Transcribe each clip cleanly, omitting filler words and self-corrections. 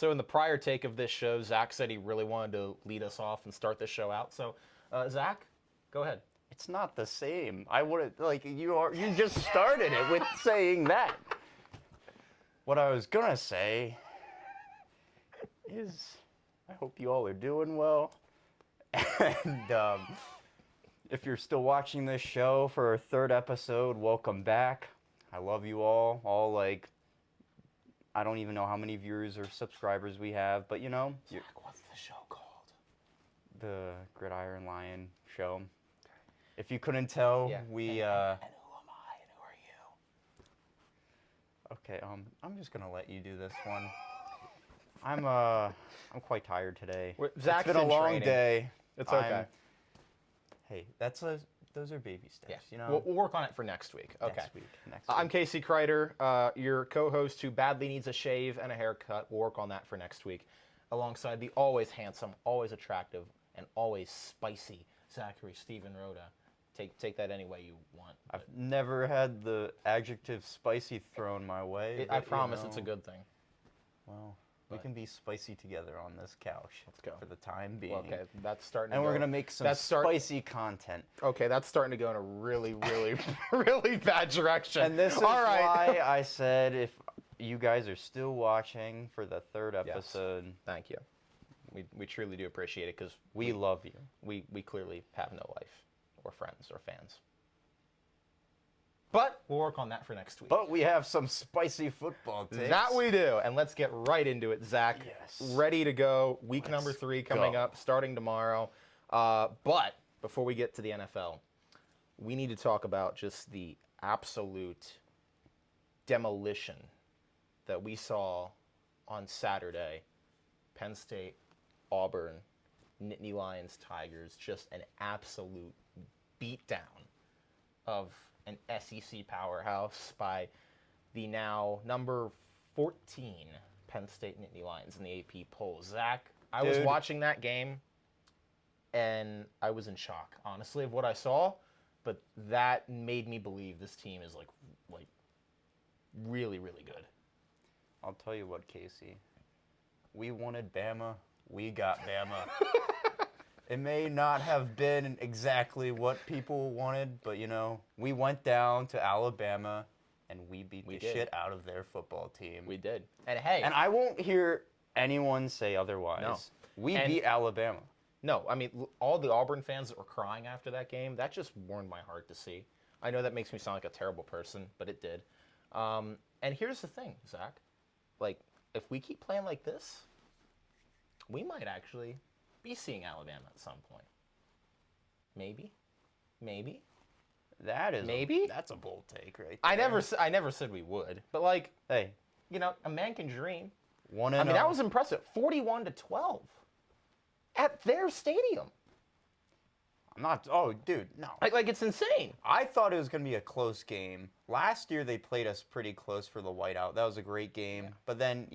So in the prior take of this show, Zach said he really wanted to lead us off and start this show out. So, Zach, go ahead. It's not the same. I wouldn't, like, you just started it with saying that. What I was gonna say is, I hope you all are doing well. And if you're still watching this show for our third episode, welcome back. I love you all. I don't even know how many viewers or subscribers we have, but Zach, what's the show called? The Gridiron Lion show. If you couldn't tell, we... And who am I and who are you? Okay, I'm just gonna let you do this one. I'm quite tired today. Zach's it's been a long training. day. It's okay. Hey, those are baby steps, We'll work on it for next week. Okay. Next week. I'm Casey Kreider, your co-host who badly needs a shave and a haircut. We'll work on that for next week, alongside the always handsome, always attractive, and always spicy Zachary Stephen Rhoda. Take that any way you want. I've never had the adjective spicy thrown my way. I promise it's a good thing. Well, we can be spicy together on this couch. Let's go. For the time being. Well, okay, that's starting. And we're gonna make some spicy content. Okay, that's starting to go in a really, really, really bad direction. And this is why I said if you guys are still watching for the third episode, thank you. We truly do appreciate it because we love you. We clearly have no life or friends or fans. But we'll work on that for next week. But we have some spicy football takes. That we do. And let's get right into it, Zach. Yes. Ready to go. Week number 3 coming up, starting tomorrow. But before we get to the NFL, we need to talk about just the absolute demolition that we saw on Saturday. Penn State, Auburn, Nittany Lions, Tigers, just an absolute beatdown of an SEC powerhouse by the now number 14 Penn State Nittany Lions in the AP polls. Zach, I was watching that game, and I was in shock, honestly, of what I saw. But that made me believe this team is like really, really good. I'll tell you what, Casey. We wanted Bama. We got Bama. It may not have been exactly what people wanted, but, we went down to Alabama, and we beat the shit out of their football team. We did. And, hey. And I won't hear anyone say otherwise. No. We beat Alabama. No, I mean, all the Auburn fans that were crying after that game, that just warmed my heart to see. I know that makes me sound like a terrible person, but it did. And here's the thing, Zach. If we keep playing like this, we might actually be seeing Alabama at some point. Maybe. That's a bold take, right there. I never said we would, but hey, a man can dream. 1-0. I mean, that was impressive. 41-12 at their stadium. I'm not. Oh, dude, no. It's insane. I thought it was going to be a close game. Last year they played us pretty close for the whiteout. That was a great game. Yeah. But then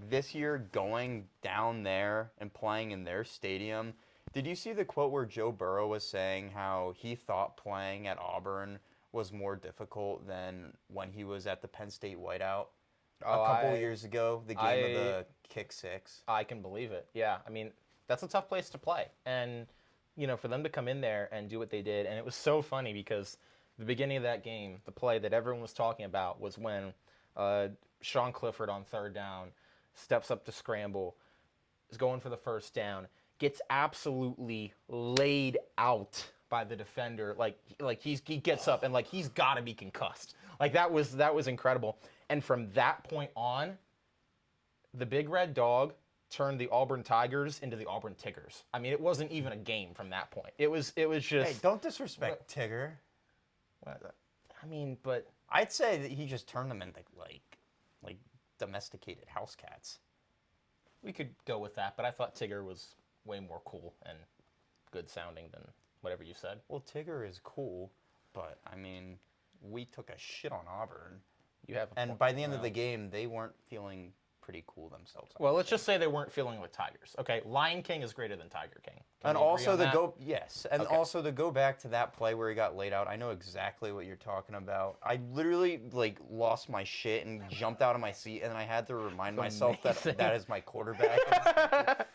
this year going down there and playing in their stadium. Did you see the quote where Joe Burrow was saying how he thought playing at Auburn was more difficult than when he was at the Penn State whiteout a couple years ago, the game of the kick six? I can believe it. Yeah, I mean, that's a tough place to play. And, for them to come in there and do what they did, and it was so funny because the beginning of that game, the play that everyone was talking about was when Sean Clifford on third down steps up to scramble, is going for the first down, gets absolutely laid out by the defender. He gets up and he's got to be concussed. That was incredible. And from that point on, the Big Red Dog turned the Auburn Tigers into the Auburn Tigers. I mean, it wasn't even a game from that point. It was just. Hey, don't disrespect Tigger. I mean, but I'd say that he just turned them into like domesticated house cats. We could go with that, but I thought Tigger was way more cool and good sounding than whatever you said. Well, Tigger is cool, but I mean, we took a shit on Auburn. You have, and by the end of the game, they weren't feeling pretty cool themselves. Well, let's just say they weren't feeling like tigers. Okay, Lion King is greater than Tiger King. Can And we agree also on that? Okay. also to go back to that play where he got laid out. I know exactly what you're talking about. I literally like lost my shit and jumped out of my seat, and I had to remind myself that that is my quarterback.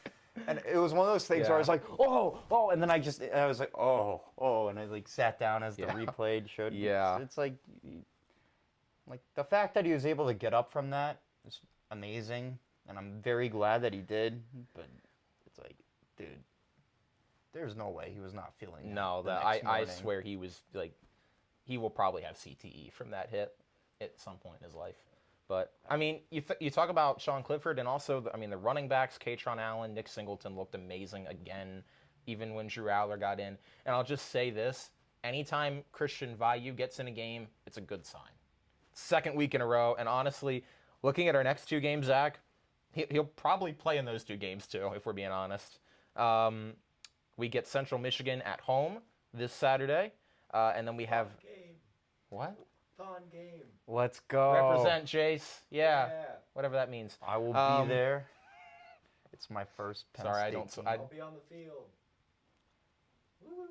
And it was one of those things where I was like, oh, and then I was like, oh, and I like sat down as the replay showed. Yeah. It's like the fact that he was able to get up from that is amazing, and I'm very glad that he did. But it's like, dude, there's no way he was not feeling that. No, I swear he was like, he will probably have CTE from that hit at some point in his life. But I mean, you talk about Sean Clifford, and also the running backs, Katron Allen, Nick Singleton looked amazing again, even when Drew Aller got in. And I'll just say this: anytime Christian Vayu gets in a game, it's a good sign. Second week in a row, and honestly, looking at our next 2 games, Zach, he'll probably play in those 2 games too, if we're being honest. We get Central Michigan at home this Saturday, and then we have what? Fun game. Let's go. Represent, Jace. Yeah. Whatever that means. I will be there. It's my first Penn Sorry, State game. I'll be on the field. Woo.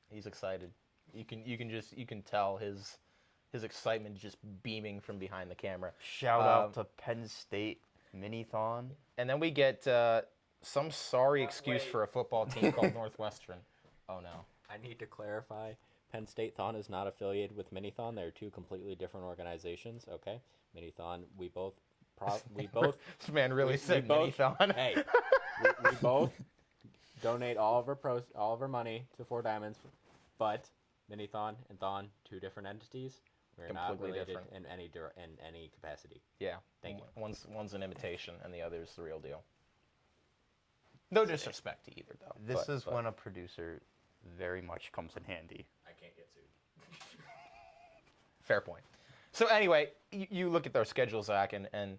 He's excited. You can tell his excitement just beaming from behind the camera. Shout out to Penn State Minithon. And then we get some sorry excuse for a football team called Northwestern. Oh no. I need to clarify. Penn State Thon is not affiliated with Minithon. They're 2 completely different organizations. Okay, Minithon. We both. This man really said Minithon. Hey, we both donate all of our money to Four Diamonds, but Minithon and Thon, 2 different entities. We're not related different. in any capacity. Yeah. Thank you. One's an imitation, and the other's the real deal. No disrespect to either, though. This is when a producer very much comes in handy. I can't get sued. Fair point. So anyway, you look at their schedule, Zach, and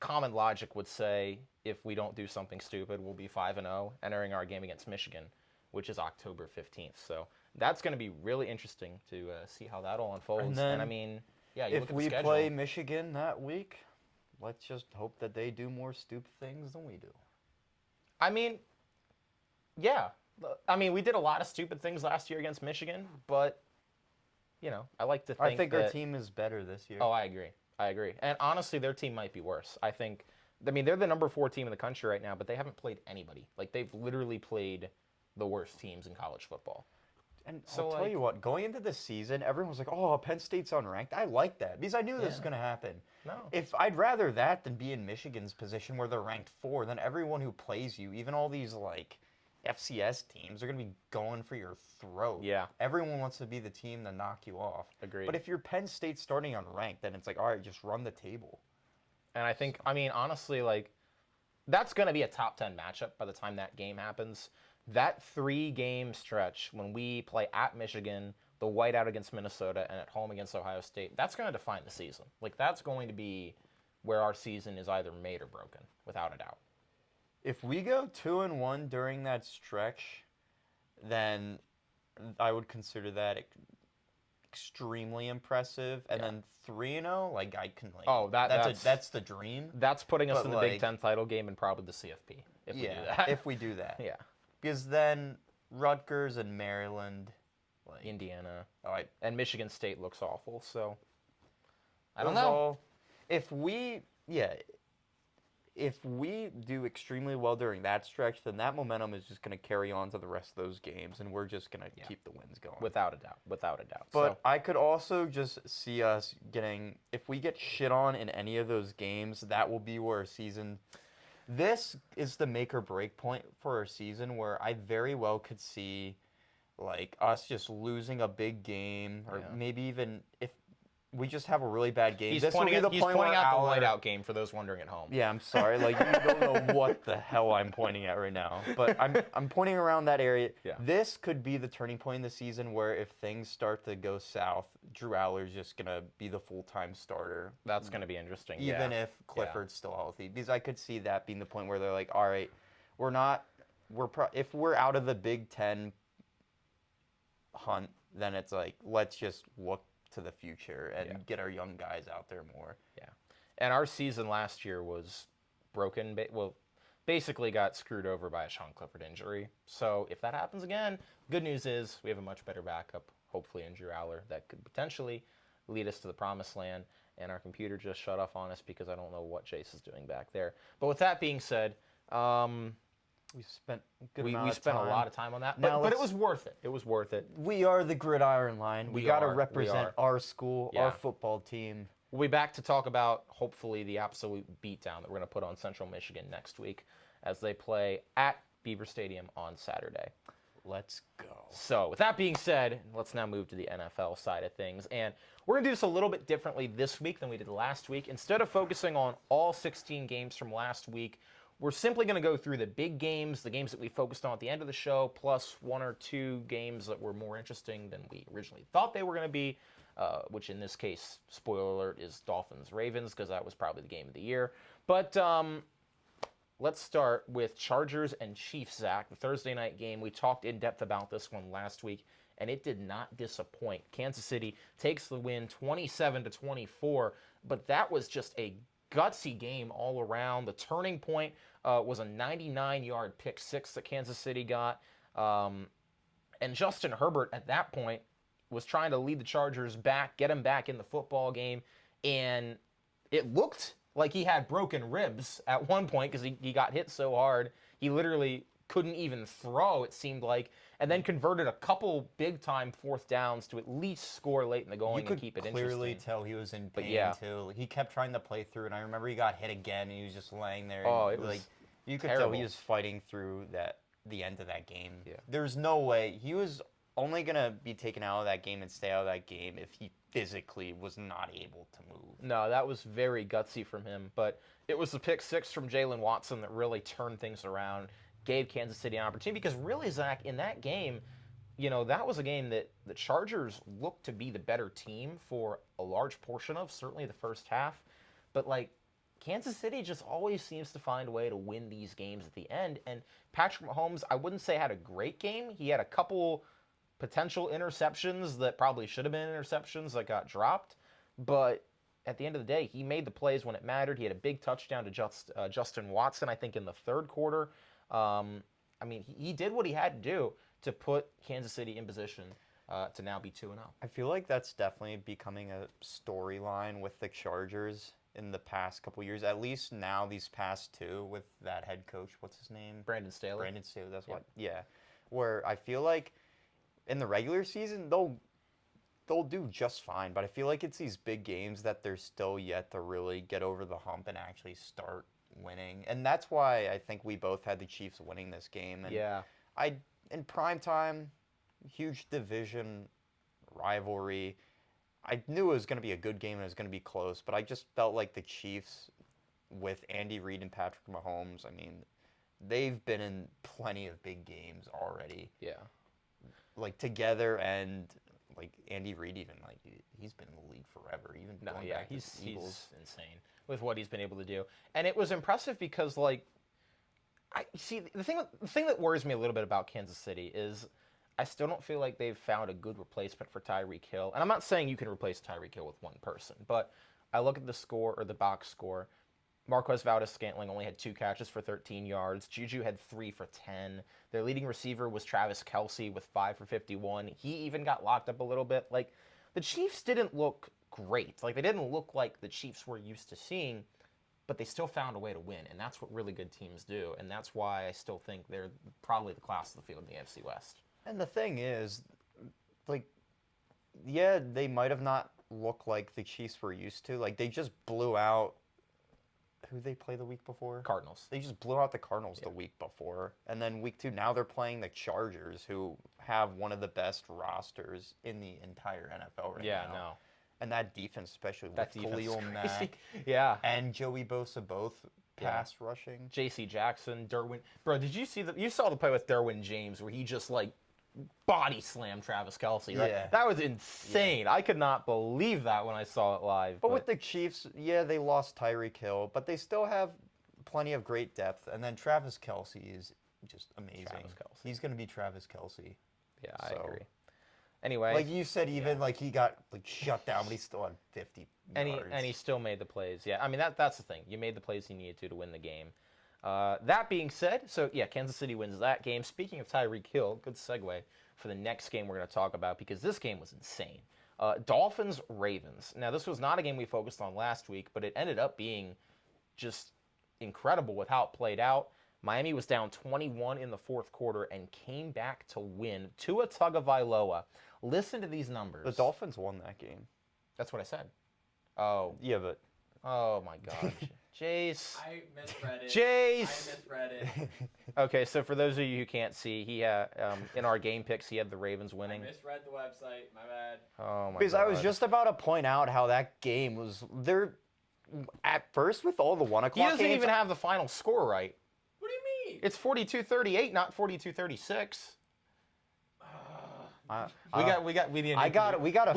common logic would say if we don't do something stupid, we'll be 5-0 entering our game against Michigan, which is October 15th. So that's going to be really interesting to see how that all unfolds. And I mean, yeah, you if look at we the schedule. play Michigan that week, let's just hope that they do more stupid things than we do. I mean, yeah. I mean, we did a lot of stupid things last year against Michigan, but, I like to think I think our team is better this year. Oh, I agree. And honestly, their team might be worse. I mean, they're the number 4 team in the country right now, but they haven't played anybody. Like, they've literally played the worst teams in college football. And so, I'll tell you what, going into this season, everyone was like, oh, Penn State's unranked. I like that because I knew this was going to happen. No. If I'd rather that than be in Michigan's position where they're ranked 4, then everyone who plays you, even all these, FCS teams are going to be going for your throat. Yeah. Everyone wants to be the team to knock you off. Agreed. But if you're Penn State starting unranked, then it's like, all right, just run the table. And I mean, honestly, that's going to be a top 10 matchup by the time that game happens. That 3-game stretch when we play at Michigan, the whiteout against Minnesota, and at home against Ohio State, that's going to define the season. That's going to be where our season is either made or broken, without a doubt. If we go 2-1 during that stretch, then I would consider that extremely impressive. And then 3-0, I can that's the dream. That's putting us But, in the Big Ten title game and probably the CFP if we do that. If we do that. Yeah. Because then Rutgers and Maryland, Indiana, right, and Michigan State looks awful. So I don't know. If we do extremely well during that stretch, then that momentum is just going to carry on to the rest of those games, and we're just going to keep the wins going. Without a doubt. But I could also just see us getting, if we get shit on in any of those games, that will be where our season. This is the make or break point for our season, where I very well could see, us just losing a big game, or maybe even if we just have a really bad game. He's pointing out the whiteout game for those wondering at home. Yeah, I'm sorry. You don't know what the hell I'm pointing at right now. But I'm pointing around that area. Yeah. This could be the turning point in the season where if things start to go south, Drew Aller's just going to be the full-time starter. That's going to be interesting. Even if Clifford's still healthy. Because I could see that being the point where they're like, all right, if we're out of the Big Ten hunt, then it's like, let's just look to the future and get our young guys out there more. Yeah. And our season last year was broken. Basically got screwed over by a Sean Clifford injury. So if that happens again, good news is we have a much better backup, hopefully in Drew Aller, that could potentially lead us to the promised land. And our computer just shut off on us because I don't know what Jace is doing back there. But with that being said, We spent a good we amount of spent time. a lot of time on that. Now But it let's- was worth it. It was worth it. We are the Gridiron line. We We got to are, we represent are. our school, Yeah. our football team. We'll be back to talk about, hopefully, the absolute beatdown that we're going to put on Central Michigan next week as they play at Beaver Stadium on Saturday. Let's go. So, with that being said, let's now move to the NFL side of things. And we're going to do this a little bit differently this week than we did last week. Instead of focusing on all 16 games from last week, we're simply going to go through the big games, the games that we focused on at the end of the show, plus one or two games that were more interesting than we originally thought they were going to be, which in this case, spoiler alert, is Dolphins-Ravens, because that was probably the game of the year. But let's start with Chargers and Chiefs, Zach. The Thursday night game, we talked in depth about this one last week, and it did not disappoint. Kansas City takes the win 27-24, but that was just a gutsy game all around. The turning point was a 99-yard pick six that Kansas City got. And Justin Herbert at that point was trying to lead the Chargers back, get him back in the football game. And it looked like he had broken ribs at one point because he got hit so hard. He literally couldn't even throw, it seemed like, and then converted a couple big-time fourth downs to at least score late in the going and keep it interesting. You could clearly tell he was in pain, yeah. too. He kept trying to play through, and I remember he got hit again, and he was just laying there. Oh, and, it was like you could tell terrible. he was fighting through the end of that game. Yeah. There's no way. He was only going to be taken out of that game and stay out of that game if he physically was not able to move. No, that was very gutsy from him. But it was the pick six from Jalen Watson that really turned things around, gave Kansas City an opportunity. Because really, Zach, in that game, that was a game that the Chargers looked to be the better team for a large portion of, certainly the first half. But, Kansas City just always seems to find a way to win these games at the end. And Patrick Mahomes, I wouldn't say had a great game. He had a couple potential interceptions that probably should have been interceptions that got dropped. But at the end of the day, he made the plays when it mattered. He had a big touchdown to Justin Watson, I think, in the third quarter. He did what he had to do to put Kansas City in position to now be 2-0. I feel like that's definitely becoming a storyline with the Chargers in the past couple years, at least now these past two with that head coach. What's his name? Brandon Staley. Brandon Staley, that's what. Yeah. Where I feel like in the regular season, they'll do just fine, but I feel like it's these big games that they're still yet to really get over the hump and actually start winning. And that's why I think we both had the Chiefs winning this game. And Yeah. in prime time, huge division rivalry. I knew it was going to be a good game and it was going to be close, but I just felt like the Chiefs with Andy Reid and Patrick Mahomes, they've been in plenty of big games already. Yeah. Together, and Andy Reid even he's been in the league forever. Even No, going yeah, back to he's the Eagles. insane with what he's been able to do, and it was impressive because I see the thing that worries me a little bit about Kansas City is I still don't feel like they've found a good replacement for Tyreek Hill, and I'm not saying you can replace Tyreek Hill with one person, but I look at the score or the box score. Marquez Valdes-Scantling only had 2 catches for 13 yards. Juju had 3 for 10. Their leading receiver was Travis Kelce with 5 for 51. He even got locked up a little bit. The Chiefs didn't look great. They didn't look like the Chiefs we're used to seeing, but they still found a way to win, and that's what really good teams do, and that's why I still think they're probably the class of the field in the AFC West. And the thing is, yeah, they might have not looked like the Chiefs were used to. They just blew out. Who they play the week before? Cardinals. They just blew out the Cardinals the week before. And then week 2, now they're playing the Chargers, who have one of the best rosters in the entire NFL right now. Yeah, no. And that defense, especially That with defense is Khalil crazy. Mack Yeah. and Joey Bosa, both pass rushing. J.C. Jackson, Derwin. Bro, did you see you saw the play with Derwin James where he just body slammed Travis Kelce, right? Yeah. That was insane. I could not believe that when I saw it live. But with the Chiefs, yeah, they lost Tyreek Hill, but they still have plenty of great depth. And then Travis Kelce is just amazing. Travis Kelce. He's going to be Travis Kelce. Yeah, I So- agree. Anyway, Like you said, even like he got like shut down, but he still had 50 and yards. he still made the plays. Yeah, I mean that's the thing. You made the plays you needed to win the game. That being said, so yeah, Kansas City wins that game. Speaking of Tyreek Hill, good segue for the next game we're going to talk about because this game was insane. Dolphins Ravens. Now this was not a game we focused on last week, but it ended up being just incredible with how it played out. Miami was down 21 in the fourth quarter and came back to win. Tua Tagovailoa. Listen to these numbers. The Dolphins won that game. That's what I said. Oh. Yeah, but Oh my gosh. Jace. I misread it. Jace. I misread it. Okay, so for those of you who can't see, he in our game picks he had the Ravens I winning. misread the website. My bad. Oh my because god. I was just about to point out how that game was there at first with all the 1 He o'clock doesn't games. even have the final score right. What do you mean? It's 42-38, not 42-36. We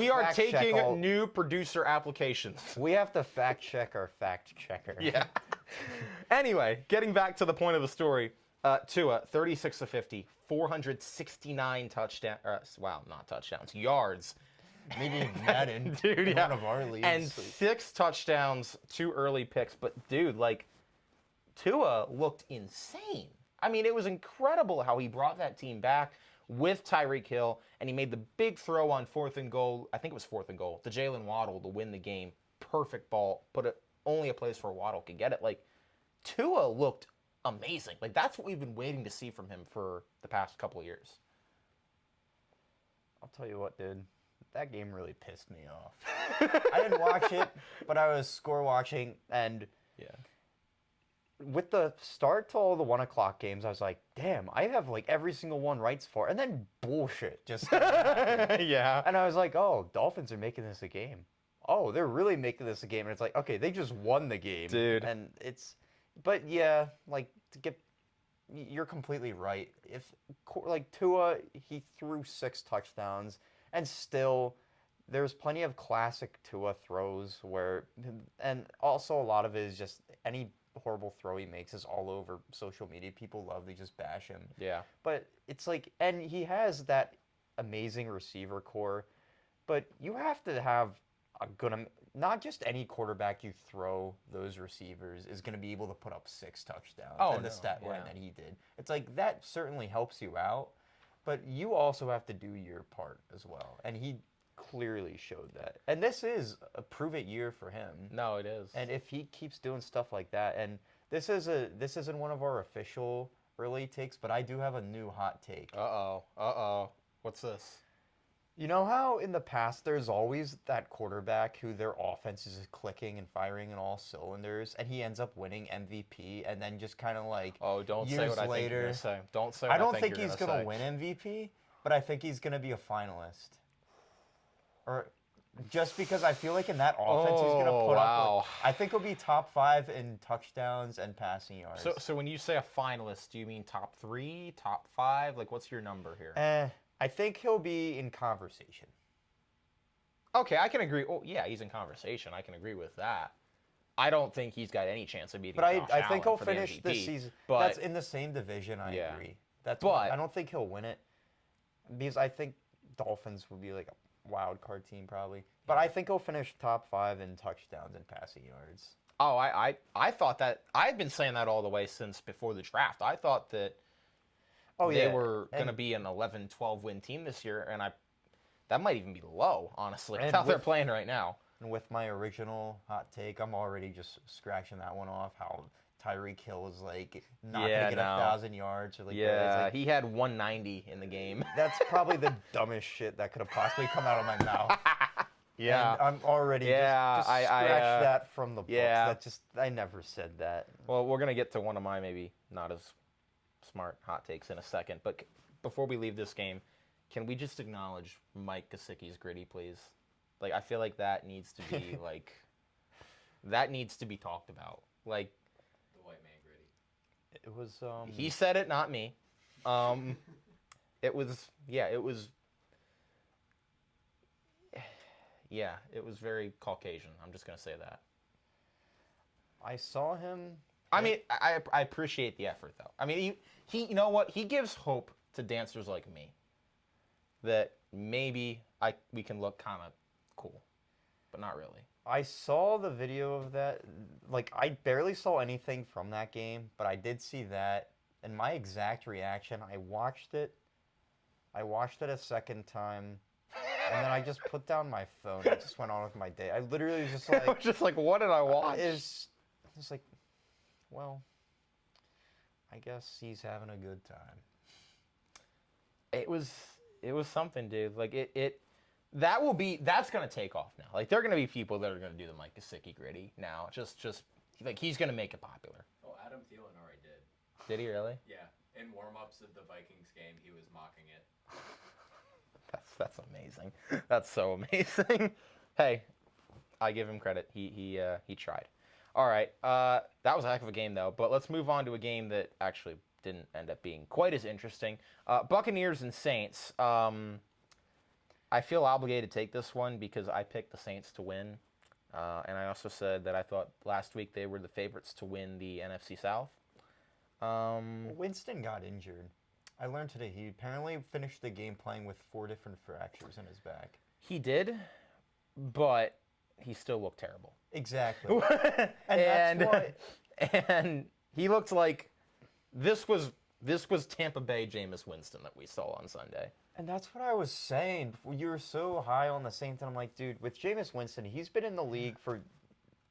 are fact check taking all- new producer applications. We have to fact check our fact checker. Yeah. Anyway, getting back to the point of the story, Tua, 36 of 50, 469 not touchdowns, yards. Maybe Madden. Dude, in yeah. one of our leagues. And 6 touchdowns, 2 early picks. But dude, like, Tua looked insane. I mean, it was incredible how he brought that team back with Tyreek Hill, and he made the big throw on 4th and goal. I think it was 4th and goal to Jalen Waddle to win the game. Perfect ball. Only a place where Waddle could get it. Like, Tua looked amazing. Like, that's what we've been waiting to see from him for the past couple of years. I'll tell you what, dude. That game really pissed me off. I didn't watch it, but I was score watching, and Yeah. with the start to all the 1 o'clock games, I was like, damn, I have like every single one right for. And then bullshit just happened. Yeah. And I was like, oh, Dolphins are making this a game. Oh, they're really making this a game. And it's like, okay, they just won the game. Dude. And but yeah, like, you're completely right. Like, Tua, he threw 6 touchdowns, and still, there's plenty of classic Tua throws and also a lot of it is just any horrible throw he makes is all over social media. People love to just bash him. Yeah. But it's like, and he has that amazing receiver core, but you have to have a good, not just any quarterback you throw those receivers is going to be able to put up 6 touchdowns. Oh, and the no, stat line yeah. that he did. It's like, that certainly helps you out, but you also have to do your part as well. And he clearly showed that. And this is a prove-it year for him. No, it is. And if he keeps doing stuff like that, and this isn't one of our official early takes, but I do have a new hot take. Uh-oh. What's this? You know how in the past there's always that quarterback who their offense is just clicking and firing in all cylinders, and he ends up winning MVP, and then just kind of like Oh, don't say years what I think you're later, going to say. Don't say what I don't think think he's going gonna win MVP, but I think he's gonna be a finalist. Or just because I feel like in that offense he's gonna put wow. up. I think he'll be top 5 in touchdowns and passing yards. So when you say a finalist, do you mean top 3, top 5? Like, what's your number here? I think he'll be in conversation. Okay, I can agree. Oh, yeah, he's in conversation. I can agree with that. I don't think he's got any chance of beating But Josh I think Allen he'll for the finish this MVP, season. But That's in the same division. I Yeah. agree. But But- I don't think he'll win it because I think Dolphins would be like a wild card team probably. But I think he'll finish top 5 in touchdowns and passing yards. oh, I thought that I've been saying that all the way since before the draft. I thought that they were going to And- be an 11-12 win team this year, and that might even be low, honestly. And With how they're with- playing right now. And with my original hot take, I'm already just scratching that one off. How Tyreek Hill is like not Yeah, gonna get no. 1,000 yards or like Yeah, it's like, he had 190 in the game. that's probably the dumbest shit that could have possibly come out of my mouth. Yeah. And I'm already Yeah, just I- scratch that from the books. yeah. I never said that. Well, we're going to get to one of my maybe not as smart hot takes in a second. But before we leave this game, can we just acknowledge Mike Gesicki's gritty, please? Like, I feel like that needs to be, that needs to be talked about. Like, The white man gritty. It was he said it, not me. It was very Caucasian. I'm just going to say that. I saw him. I mean, I appreciate the effort, though. I mean, he you know what? He gives hope to dancers like me that maybe we can look kind of cool, but not really. I saw the video of that. Like, I barely saw anything from that game, but I did see that. And my exact reaction, I watched it a second time, and then I just put down my phone. I just went on with my day. I literally was just I was like, just like, what did I watch? it's like, well, I guess he's having a good time. It was something, dude. Like that's gonna take off now. Like there are gonna be people that are gonna do the Mike Gesicki gritty now. Just like he's gonna make it popular. Oh, Adam Thielen already did. Did he really? Yeah. In warm-ups of the Vikings game, he was mocking it. That's amazing. That's so amazing. Hey, I give him credit. He tried. All right. That was a heck of a game though. But let's move on to a game that actually didn't end up being quite as interesting. Buccaneers and Saints. I feel obligated to take this one because I picked the Saints to win. And I also said that I thought last week they were the favorites to win the NFC South. Winston got injured. I learned today he apparently finished the game playing with 4 different fractures in his back. He did, but he still looked terrible. Exactly. and that's why... and he looked like this was Tampa Bay Jameis Winston that we saw on Sunday. And that's what I was saying. You were so high on the Saints, and I'm like, dude, with Jameis Winston, he's been in the league for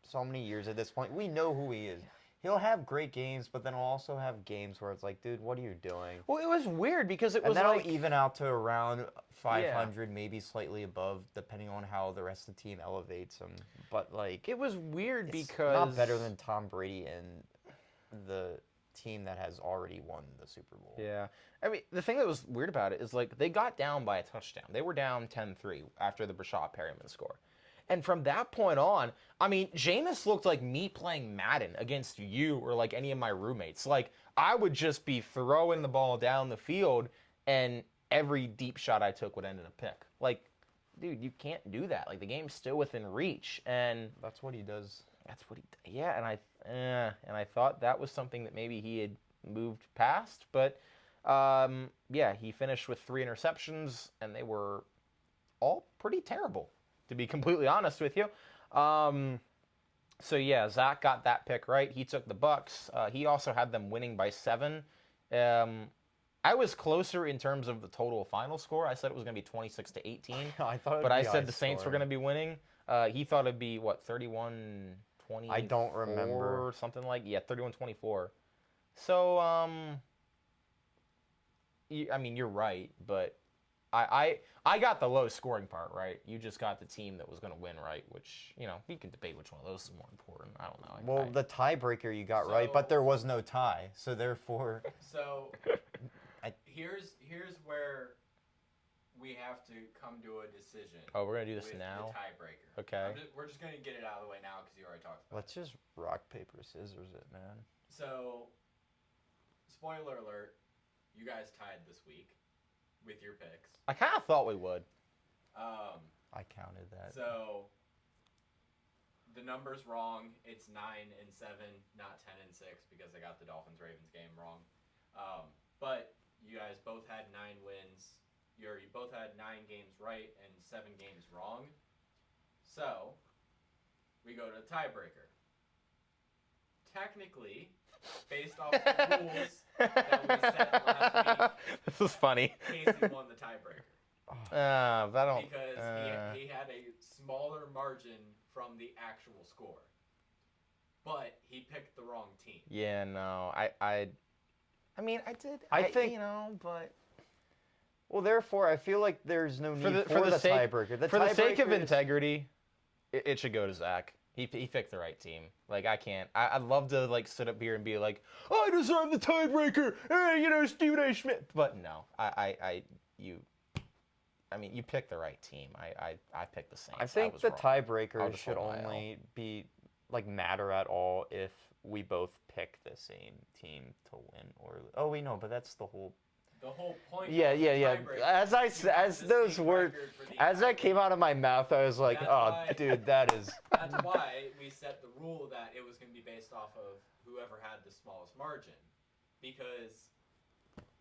so many years at this point. We know who he is. He'll have great games, but then he'll also have games where it's like, dude, what are you doing? Well, it was weird because it And was that'll like even out to around 500, maybe slightly above, depending on how the rest of the team elevates him. But like, it was weird it's because not better than Tom Brady and the team that has already won the Super Bowl. Yeah. I mean, the thing that was weird about it is like they got down by a touchdown. They were down 10-3 after the Brashad Perryman score. And from that point on, I mean, Jameis looked like me playing Madden against you or like any of my roommates. Like, I would just be throwing the ball down the field, and every deep shot I took would end in a pick. Like, dude, you can't do that. Like, the game's still within reach, and That's what he does. that's what he. Yeah, and I thought that was something that maybe he had moved past, but yeah, he finished with 3 interceptions, and they were all pretty terrible, to be completely honest with you. So yeah, Zach got that pick right. He took the Bucks. He also had them winning by 7. I was closer in terms of the total final score. I said it was going to be 26-18. I thought, but I said the Saints were going to be winning. He thought it'd be what, 31-20. I don't remember. Or something like 31-24. So I mean, you're right, but I got the low scoring part right. You just got the team that was going to win right, which, you know, you can debate which one of those is more important. I don't know. Well, the tiebreaker you got right, but there was no tie, so therefore. So here's where we have to come to a decision. Oh, we're gonna do this with now. The tiebreaker. Okay. We're just gonna get it out of the way now because you already talked about Let's just rock paper scissors it, man. it. So, spoiler alert, you guys tied this week with your picks. I kind of thought we would. I counted that. So the number's wrong. It's 9-7, not 10-6, because I got the Dolphins Ravens game wrong. But you guys both had 9 wins. You both had 9 games right and 7 games wrong. So we go to the tiebreaker. Technically, based off the rules that we set last week, This is funny. Casey won the tiebreaker. I don't. Because he had a smaller margin from the actual score. But he picked the wrong team. Yeah, no. I mean, I did. I think, you know, but well, therefore, I feel like there's no need for the sake, tiebreaker. For the sake of tiebreaker is- integrity, it should go to Zach. He picked the right team. Like, I can't. I'd love to, like, sit up here and be like, I deserve the tiebreaker. Hey, you know, Stephen A. Schmidt. But no, you picked the right team. I picked the Saints. I think was the wrong. tiebreaker I'll just should hold my L. only be like matter at all if we both pick the same team to win. Or oh wait, no, but that's the whole. The whole point. Yeah, of the yeah, yeah. tiebreaker As those words, as that came out of my mouth, I was like, That's oh, why- dude, that is. That's why we set the rule that it was going to be based off of whoever had the smallest margin. Because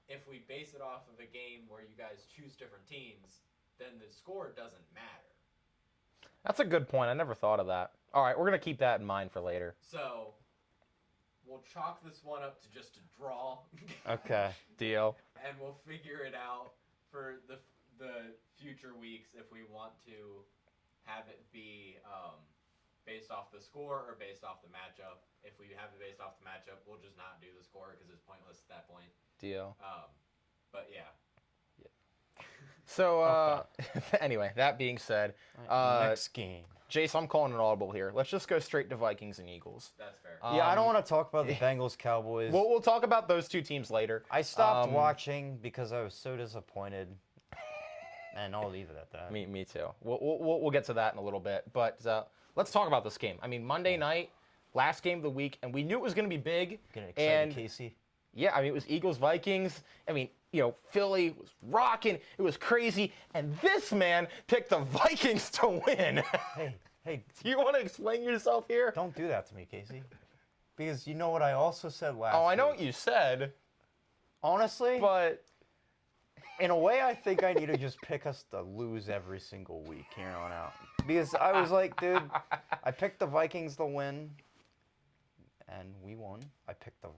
if we base it off of a game where you guys choose different teams, then the score doesn't matter. That's a good point. I never thought of that. All right, we're going to keep that in mind for later. So we'll chalk this one up to just a draw. Okay. Deal. And we'll figure it out for the future weeks if we want to have it be based off the score or based off the matchup. If we have it based off the matchup, we'll just not do the score because it's pointless at that point. Deal. But yeah. So, anyway, that being said, Next game. Jace, I'm calling an audible here. Let's just go straight to Vikings and Eagles. That's fair. Yeah, I don't want to talk about the Bengals Cowboys. We'll talk about those two teams later. I stopped watching because I was so disappointed. And I'll leave it at that. Me too. We'll get to that in a little bit. But let's talk about this game. I mean, Monday night, last game of the week, and we knew it was going to be big. Getting excited, and Casey. yeah, I mean, it was Eagles-Vikings. I mean, Philly was rocking. It was crazy. And this man picked the Vikings to win. Hey, Do you want to explain yourself here? don't do that to me, Casey. Because you know what I also said last Oh, I know week. what you said, Honestly, but in a way, I think I need to just pick us to lose every single week here on out. Because I was like, dude, I picked the Vikings to win, and we won. I picked the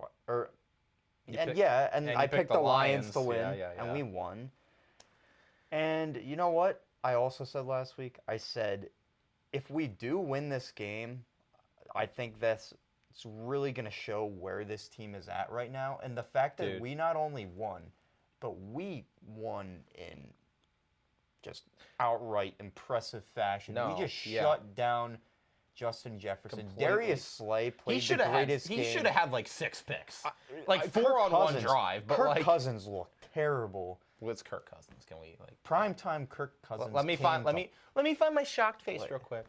and I you picked the Lions to win, Yeah. and we won. And you know what? I also said last week. I said, if we do win this game, I think it's really going to show where this team is at right now. And the fact that Dude. we not only won, but we won in just outright impressive fashion. No, We just yeah. shut down Justin Jefferson. Completely. Darius Slay played the greatest game. He should have had like 6 picks, Kirk 4 on one Cousins- drive. But Kirk Cousins looked terrible. what's Kirk Cousins? Can we like? Primetime Kirk Cousins. Let me came find. to Let me find my shocked face play. real quick.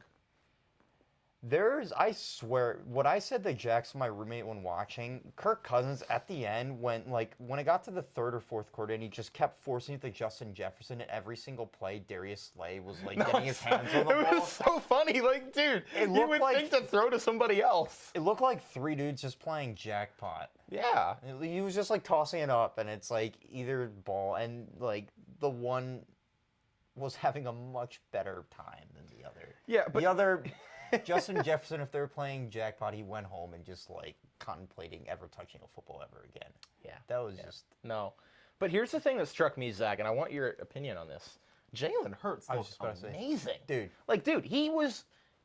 I swear, what I said to Jackson, my roommate, when watching, Kirk Cousins at the end, when it got to the third or fourth quarter, and he just kept forcing it to Justin Jefferson, and every single play, Darius Slay was getting his hands on the It ball. was so funny. Like, dude, It you looked would like- think to throw to somebody else. It looked like 3 dudes just playing jackpot. Yeah. He was just tossing it up, and it's either ball, and the one was having a much better time than the other. Yeah, but The other, Justin Jefferson, if they were playing jackpot, he went home and just contemplating ever touching a football ever again. yeah. That was just. No. But here's the thing that struck me, Zach, and I want your opinion on this. Jalen Hurts I was looked just about to say. amazing. Dude. Dude,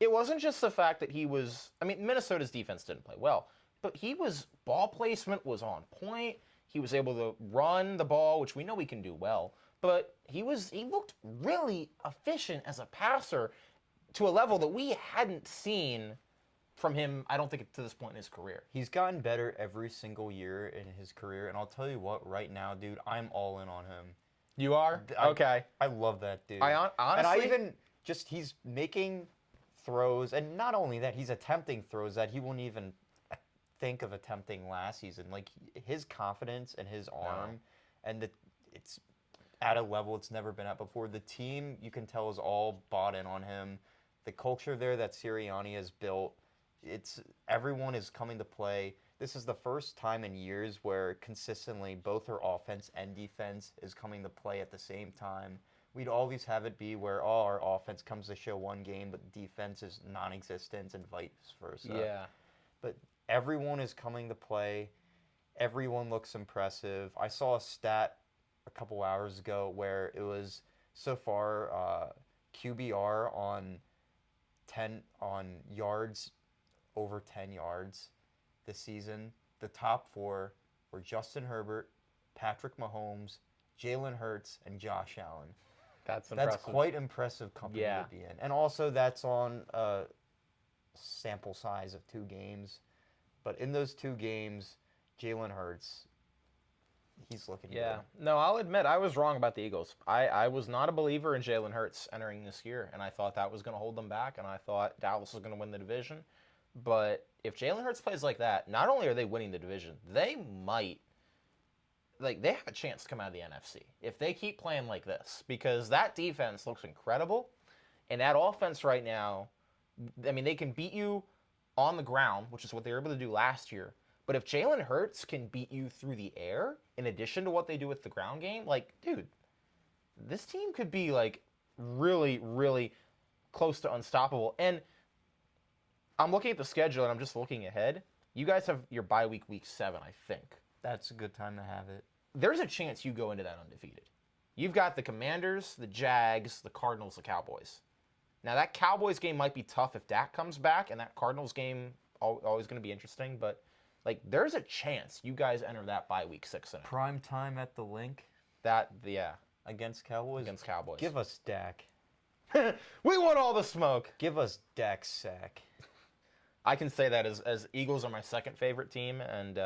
it wasn't just the fact that he was, I mean, Minnesota's defense didn't play well, but ball placement was on point. He was able to run the ball, which we know he can do well, but he looked really efficient as a passer to a level that we hadn't seen from him, I don't think, to this point in his career. He's gotten better every single year in his career, and I'll tell you what, right now, dude, I'm all in on him. You are? Okay. I love that dude. Honestly, and I even he's making throws, and not only that, he's attempting throws that he wouldn't even think of attempting last season. His confidence and his arm, and it's at a level it's never been at before. The team, you can tell, is all bought in on him. The culture there that Sirianni has built, everyone is coming to play. This is the first time in years where consistently both our offense and defense is coming to play at the same time. We'd always have it be where our offense comes to show one game, but defense is non-existent and vice versa. Yeah. But everyone is coming to play. Everyone looks impressive. I saw a stat a couple hours ago where it was so far QBR on yards over 10 yards this season. The top 4 were Justin Herbert, Patrick Mahomes, Jalen Hurts, and Josh Allen. That's impressive. That's quite impressive company Yeah. to be in. And also that's on a sample size of 2 games. But in those 2 games, Jalen Hurts, he's looking Yeah. good. No, I'll admit I was wrong about the Eagles. I was not a believer in Jalen Hurts entering this year, and I thought that was going to hold them back, and I thought Dallas was going to win the division. But if Jalen Hurts plays like that, not only are they winning the division, they might, they have a chance to come out of the NFC if they keep playing like this, because that defense looks incredible, and that offense right now, I mean, they can beat you on the ground, which is what they were able to do last year. But if Jalen Hurts can beat you through the air, in addition to what they do with the ground game, dude, this team could be really, really close to unstoppable. And I'm looking at the schedule, and I'm just looking ahead. You guys have your bye week 7, I think. That's a good time to have it. There's a chance you go into that undefeated. You've got the Commanders, the Jags, the Cardinals, the Cowboys. Now, that Cowboys game might be tough if Dak comes back, and that Cardinals game always going to be interesting. But, like, there's a chance you guys enter that bye week 6 in it. Prime time at the Link Yeah, against Cowboys. against Cowboys. Give us Dak. We want all the smoke. Give us Dak sack. I can say that as Eagles are my second favorite team, and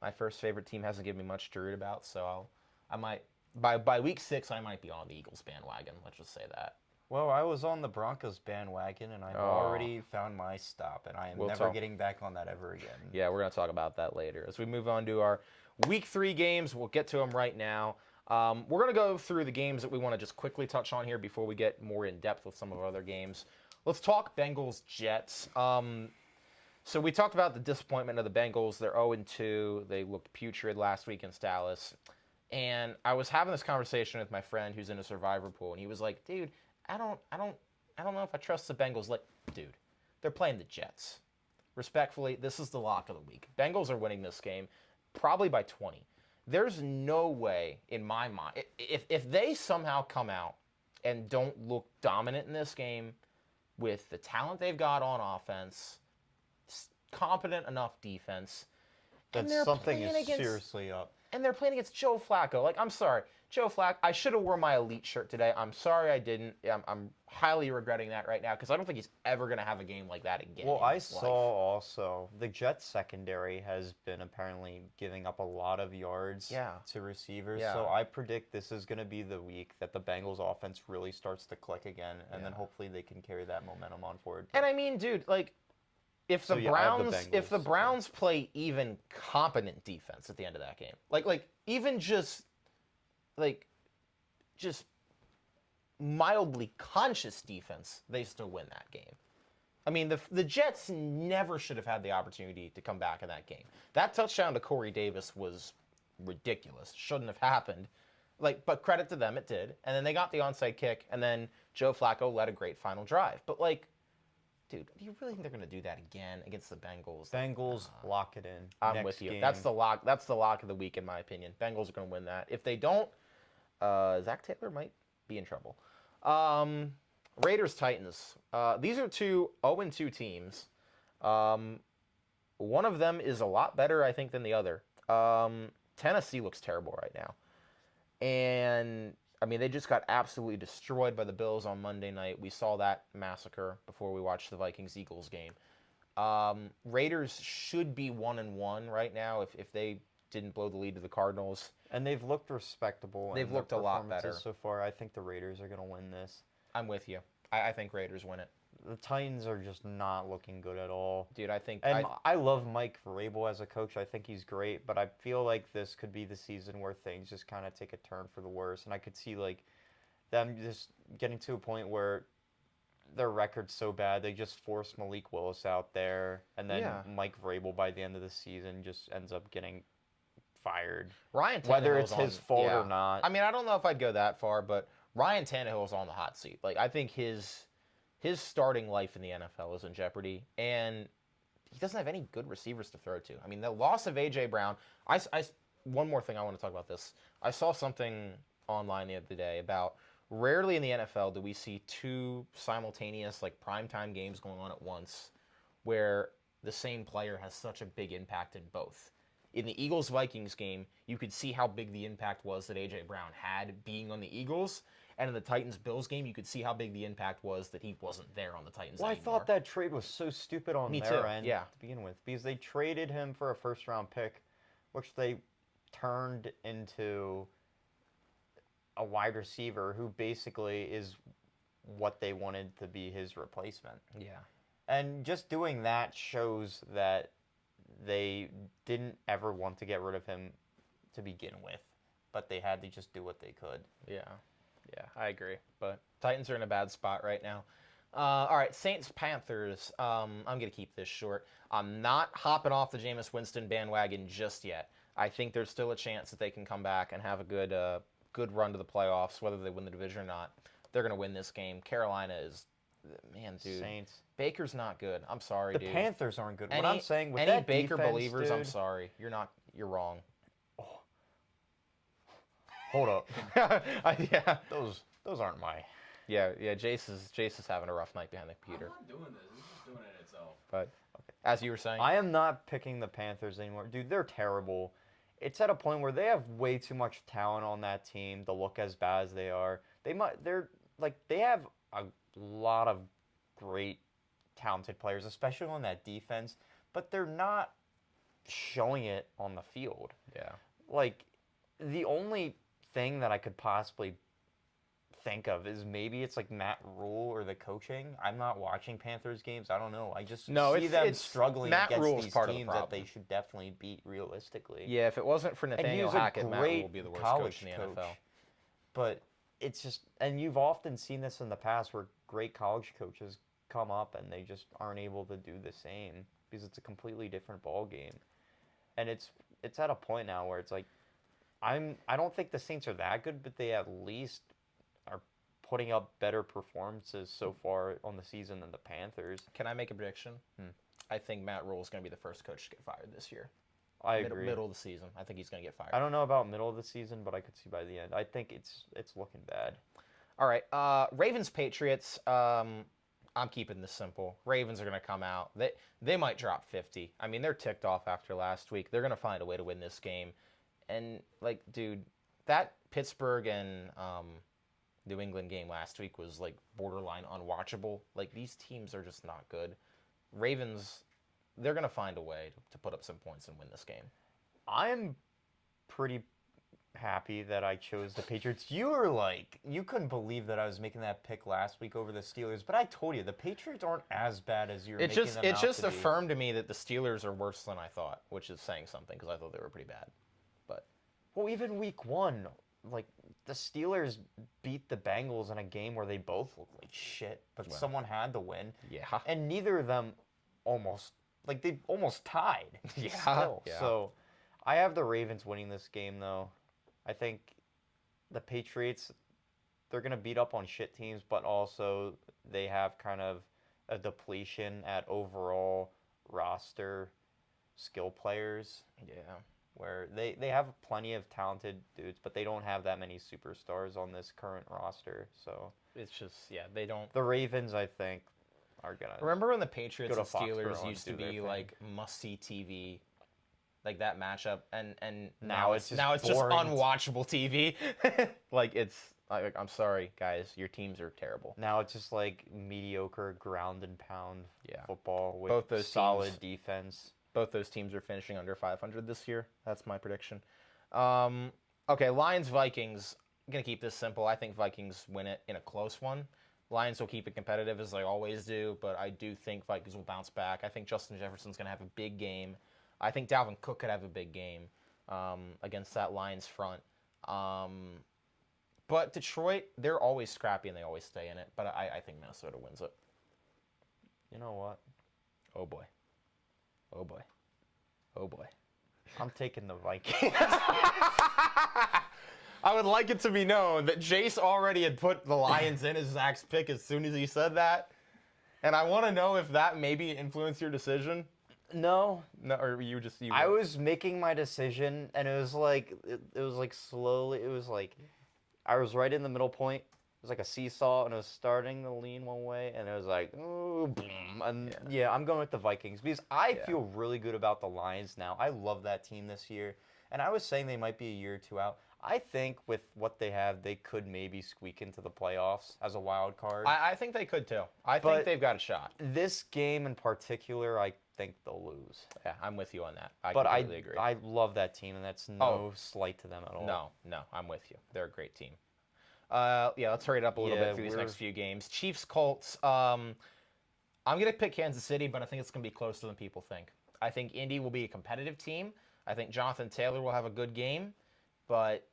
my first favorite team hasn't given me much to root about. So I might by week 6 I might be on the Eagles bandwagon. Let's just say that. Well, I was on the Broncos bandwagon, and I've already found my stop, and I am never getting back on that ever again. Yeah, we're going to talk about that later. As we move on to our week 3 games, we'll get to them right now. We're going to go through the games that we want to just quickly touch on here before we get more in depth with some of our other games. Let's talk Bengals-Jets. So we talked about the disappointment of the Bengals. They're 0-2. They looked putrid last week against Dallas. And I was having this conversation with my friend who's in a survivor pool, and he was like, "Dude, I don't know if I trust the Bengals." Like, dude, they're playing the Jets. Respectfully, this is the lock of the week. Bengals are winning this game, probably by 20. There's no way in my mind, if they somehow come out and don't look dominant in this game with the talent they've got on offense, competent enough defense, that something is seriously up. And they're playing against Joe Flacco. Like, I'm sorry. Joe Flacco, I should have worn my Elite shirt today. I'm sorry I didn't. I'm highly regretting that right now because I don't think he's ever going to have a game like that again. Well, I saw also the Jets secondary has been apparently giving up a lot of yards to receivers. Yeah. So I predict this is going to be the week that the Bengals offense really starts to click again, and then hopefully they can carry that momentum on forward. And I mean, dude, like, if the Browns play even competent defense at the end of that game, like even just mildly conscious defense, they still win that game. I mean, the Jets never should have had the opportunity to come back in that game. That touchdown to Corey Davis was ridiculous. Shouldn't have happened. But credit to them, it did. And then they got the onside kick, and then Joe Flacco led a great final drive. But, dude, do you really think they're going to do that again against the Bengals? Bengals, lock it in. I'm with you. Game. That's the lock of the week, in my opinion. Bengals are going to win that. If they don't, Zach Taylor might be in trouble. Raiders-Titans. These are two 0-2 teams. One of them is a lot better, I think, than the other. Tennessee looks terrible right now. And, I mean, they just got absolutely destroyed by the Bills on Monday night. We saw that massacre before we watched the Vikings-Eagles game. Raiders should be 1-1 right now if they didn't blow the lead to the Cardinals. And they've looked respectable. They've looked a lot better so far. I think the Raiders are going to win this. I'm with you. I think Raiders win it. The Titans are just not looking good at all. Dude, I think... And I love Mike Vrabel as a coach. I think he's great, but I feel like this could be the season where things just kind of take a turn for the worse. And I could see, them just getting to a point where their record's so bad, they just force Malik Willis out there, and then Mike Vrabel by the end of the season just ends up getting fired. Ryan Tannehill's whether it's his fault or not. I mean, I don't know if I'd go that far, but Ryan Tannehill's on the hot seat. I think his starting life in the NFL is in jeopardy, and he doesn't have any good receivers to throw to. I mean, the loss of A.J. Brown. One more thing I want to talk about this. I saw something online the other day about rarely in the NFL do we see two simultaneous primetime games going on at once where the same player has such a big impact in both. In the Eagles-Vikings game, you could see how big the impact was that A.J. Brown had being on the Eagles. And in the Titans-Bills game, you could see how big the impact was that he wasn't there on the Titans anymore. I thought that trade was so stupid on their end to begin with. Because they traded him for a first-round pick, which they turned into a wide receiver who basically is what they wanted to be his replacement. Yeah. And just doing that shows that they didn't ever want to get rid of him to begin with, but they had to just do what they could. Yeah, I agree. But Titans are in a bad spot right now. All right, Saints-Panthers. I'm going to keep this short. I'm not hopping off the Jameis Winston bandwagon just yet. I think there's still a chance that they can come back and have a good run to the playoffs, whether they win the division or not. They're going to win this game. Carolina is, man, dude. Saints. Baker's not good. I'm sorry, The dude. Panthers aren't good. Any, What I'm saying with any that Baker defense, believers, I'm dude- sorry. You're wrong. Hold up. Yeah. Those aren't my. Yeah. Jace is having a rough night behind the computer. I'm not doing this. It's just doing it itself. But as you were saying, I am not picking the Panthers anymore. Dude, they're terrible. It's at a point where they have way too much talent on that team to look as bad as they are. They have a lot of great talented players, especially on that defense, but they're not showing it on the field. yeah. Like, the only thing that I could possibly think of is maybe it's like Matt Rule or the coaching. I'm not watching Panthers games. I don't know. I just see them struggling Matt against Rule's these part of the teams that problem. they should definitely beat realistically. Yeah, if it wasn't for And he Nathaniel was a Hackett, Matt Rule great would be the worst college coach in the coach. NFL. But it's just, and you've often seen this in the past where great college coaches come up and they just aren't able to do the same because it's a completely different ball game. And it's at a point now where it's like, I don't think the Saints are that good, but they at least are putting up better performances so far on the season than the Panthers. Can I make a prediction? I think Matt Rule is going to be the first coach to get fired this year. I agree. Middle of the season. I think he's going to get fired. I don't know about middle of the season, but I could see by the end. I think it's looking bad. All right. Ravens Patriots. I'm keeping this simple. Ravens are going to come out. They might drop 50. I mean, they're ticked off after last week. They're going to find a way to win this game. And like, dude, that Pittsburgh and New England game last week was like borderline unwatchable. Like, these teams are just not good. Ravens, they're going to find a way to put up some points and win this game. I'm pretty happy that I chose the Patriots. You were like, you couldn't believe that I was making that pick last week over the Steelers, but I told you the Patriots aren't as bad as you're making them It out just to be. affirmed to me that the Steelers are worse than I thought, which is saying something because I thought they were pretty bad. But Well, even week one, like the Steelers beat the Bengals in a game where they both looked like shit, but someone had to win. yeah, And neither of them they almost tied. Yeah, Still. yeah. So I have the Ravens winning this game though. I think the Patriots, they're gonna beat up on shit teams, but also they have kind of a depletion at overall roster skill players yeah. where they have plenty of talented dudes, but they don't have that many superstars on this current roster. So It's just, yeah, they don't. the Ravens, I think, are gonna. Remember when the Patriots Go and to Foxborough Steelers and used to do their be thing. like must-see TV, like that matchup, and Now it's just just boring. unwatchable TV. Like I'm sorry, guys, your teams are terrible. Now it's just like mediocre ground and pound Yeah. football with Both those solid teams. defense. Both those teams are finishing under 500 this year. That's my prediction. Okay, Lions Vikings. I'm gonna keep this simple. I think Vikings win it in a close one. Lions will keep it competitive as they always do, but I do think Vikings will bounce back. I think Justin Jefferson's gonna have a big game. I think Dalvin Cook could have a big game against that Lions front. But Detroit, they're always scrappy and they always stay in it. But I think Minnesota wins it. You know what? Oh boy. Oh boy. Oh boy. I'm taking the Vikings. I would like it to be known that Jace already had put the Lions in as Zach's pick as soon as he said that. And I want to know if that maybe influenced your decision. No, Or you just... I was making my decision, and it was like slowly. It was like I was right in the middle point. It was like a seesaw, and it was starting to lean one way, and it was like, ooh, boom. And yeah, I'm going with the Vikings because I feel really good about the Lions now. I love that team this year, and I was saying they might be a year or two out. I think with what they have, they could maybe squeak into the playoffs as a wild card. I think they could too. I think But- they've got a shot. This game in particular, I think they'll lose. Yeah, I'm with you on that. I But completely agree. I love that team, and that's no slight to them at all. No, I'm with you. They're a great team. Yeah, let's hurry it up a little bit through these next few games. Chiefs, Colts. I'm going to pick Kansas City, but I think it's going to be closer than people think. I think Indy will be a competitive team. I think Jonathan Taylor will have a good game, but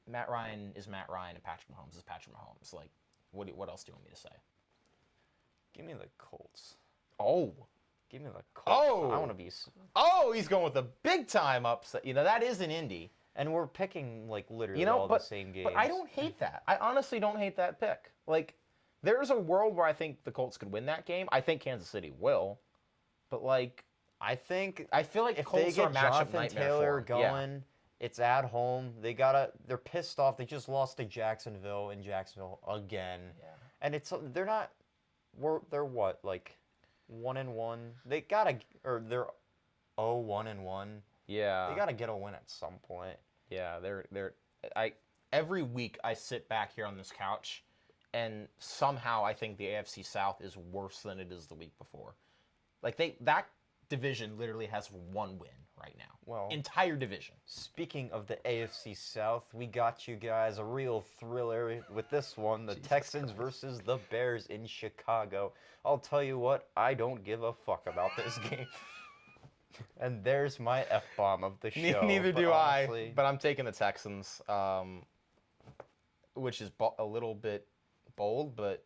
Matt Ryan is Matt Ryan and Patrick Mahomes is Patrick Mahomes. Like, what else do you want me to say? Give me the Colts. Oh. Give me the Colts. Oh. I want to be. Oh, he's going with a big-time upset. You know, that is an Indy. And we're picking like literally You know, all the same games. but I don't hate that. I honestly don't hate that pick. Like, there's a world where I think the Colts could win that game. I think Kansas City will, but like, I think I feel like if Colts they are a get matchup Jonathan nightmare Taylor for 'em. Yeah. going, it's at home. They're pissed off. They just lost to Jacksonville in Jacksonville again. Yeah. And they're not. They're what, like 1-1? They're 0-1-1. Yeah. They gotta get a win at some point. Yeah, every week I sit back here on this couch, and somehow I think the AFC South is worse than it is the week before. Like that division literally has one win right now. Well, Entire division. speaking of the AFC South, we got you guys a real thriller with this one: the Texans versus the Bears in Chicago. I'll tell you what, I don't give a fuck about this game. And there's my F-bomb of the show. Neither but do honestly, I, but I'm taking the Texans, which is a little bit bold, but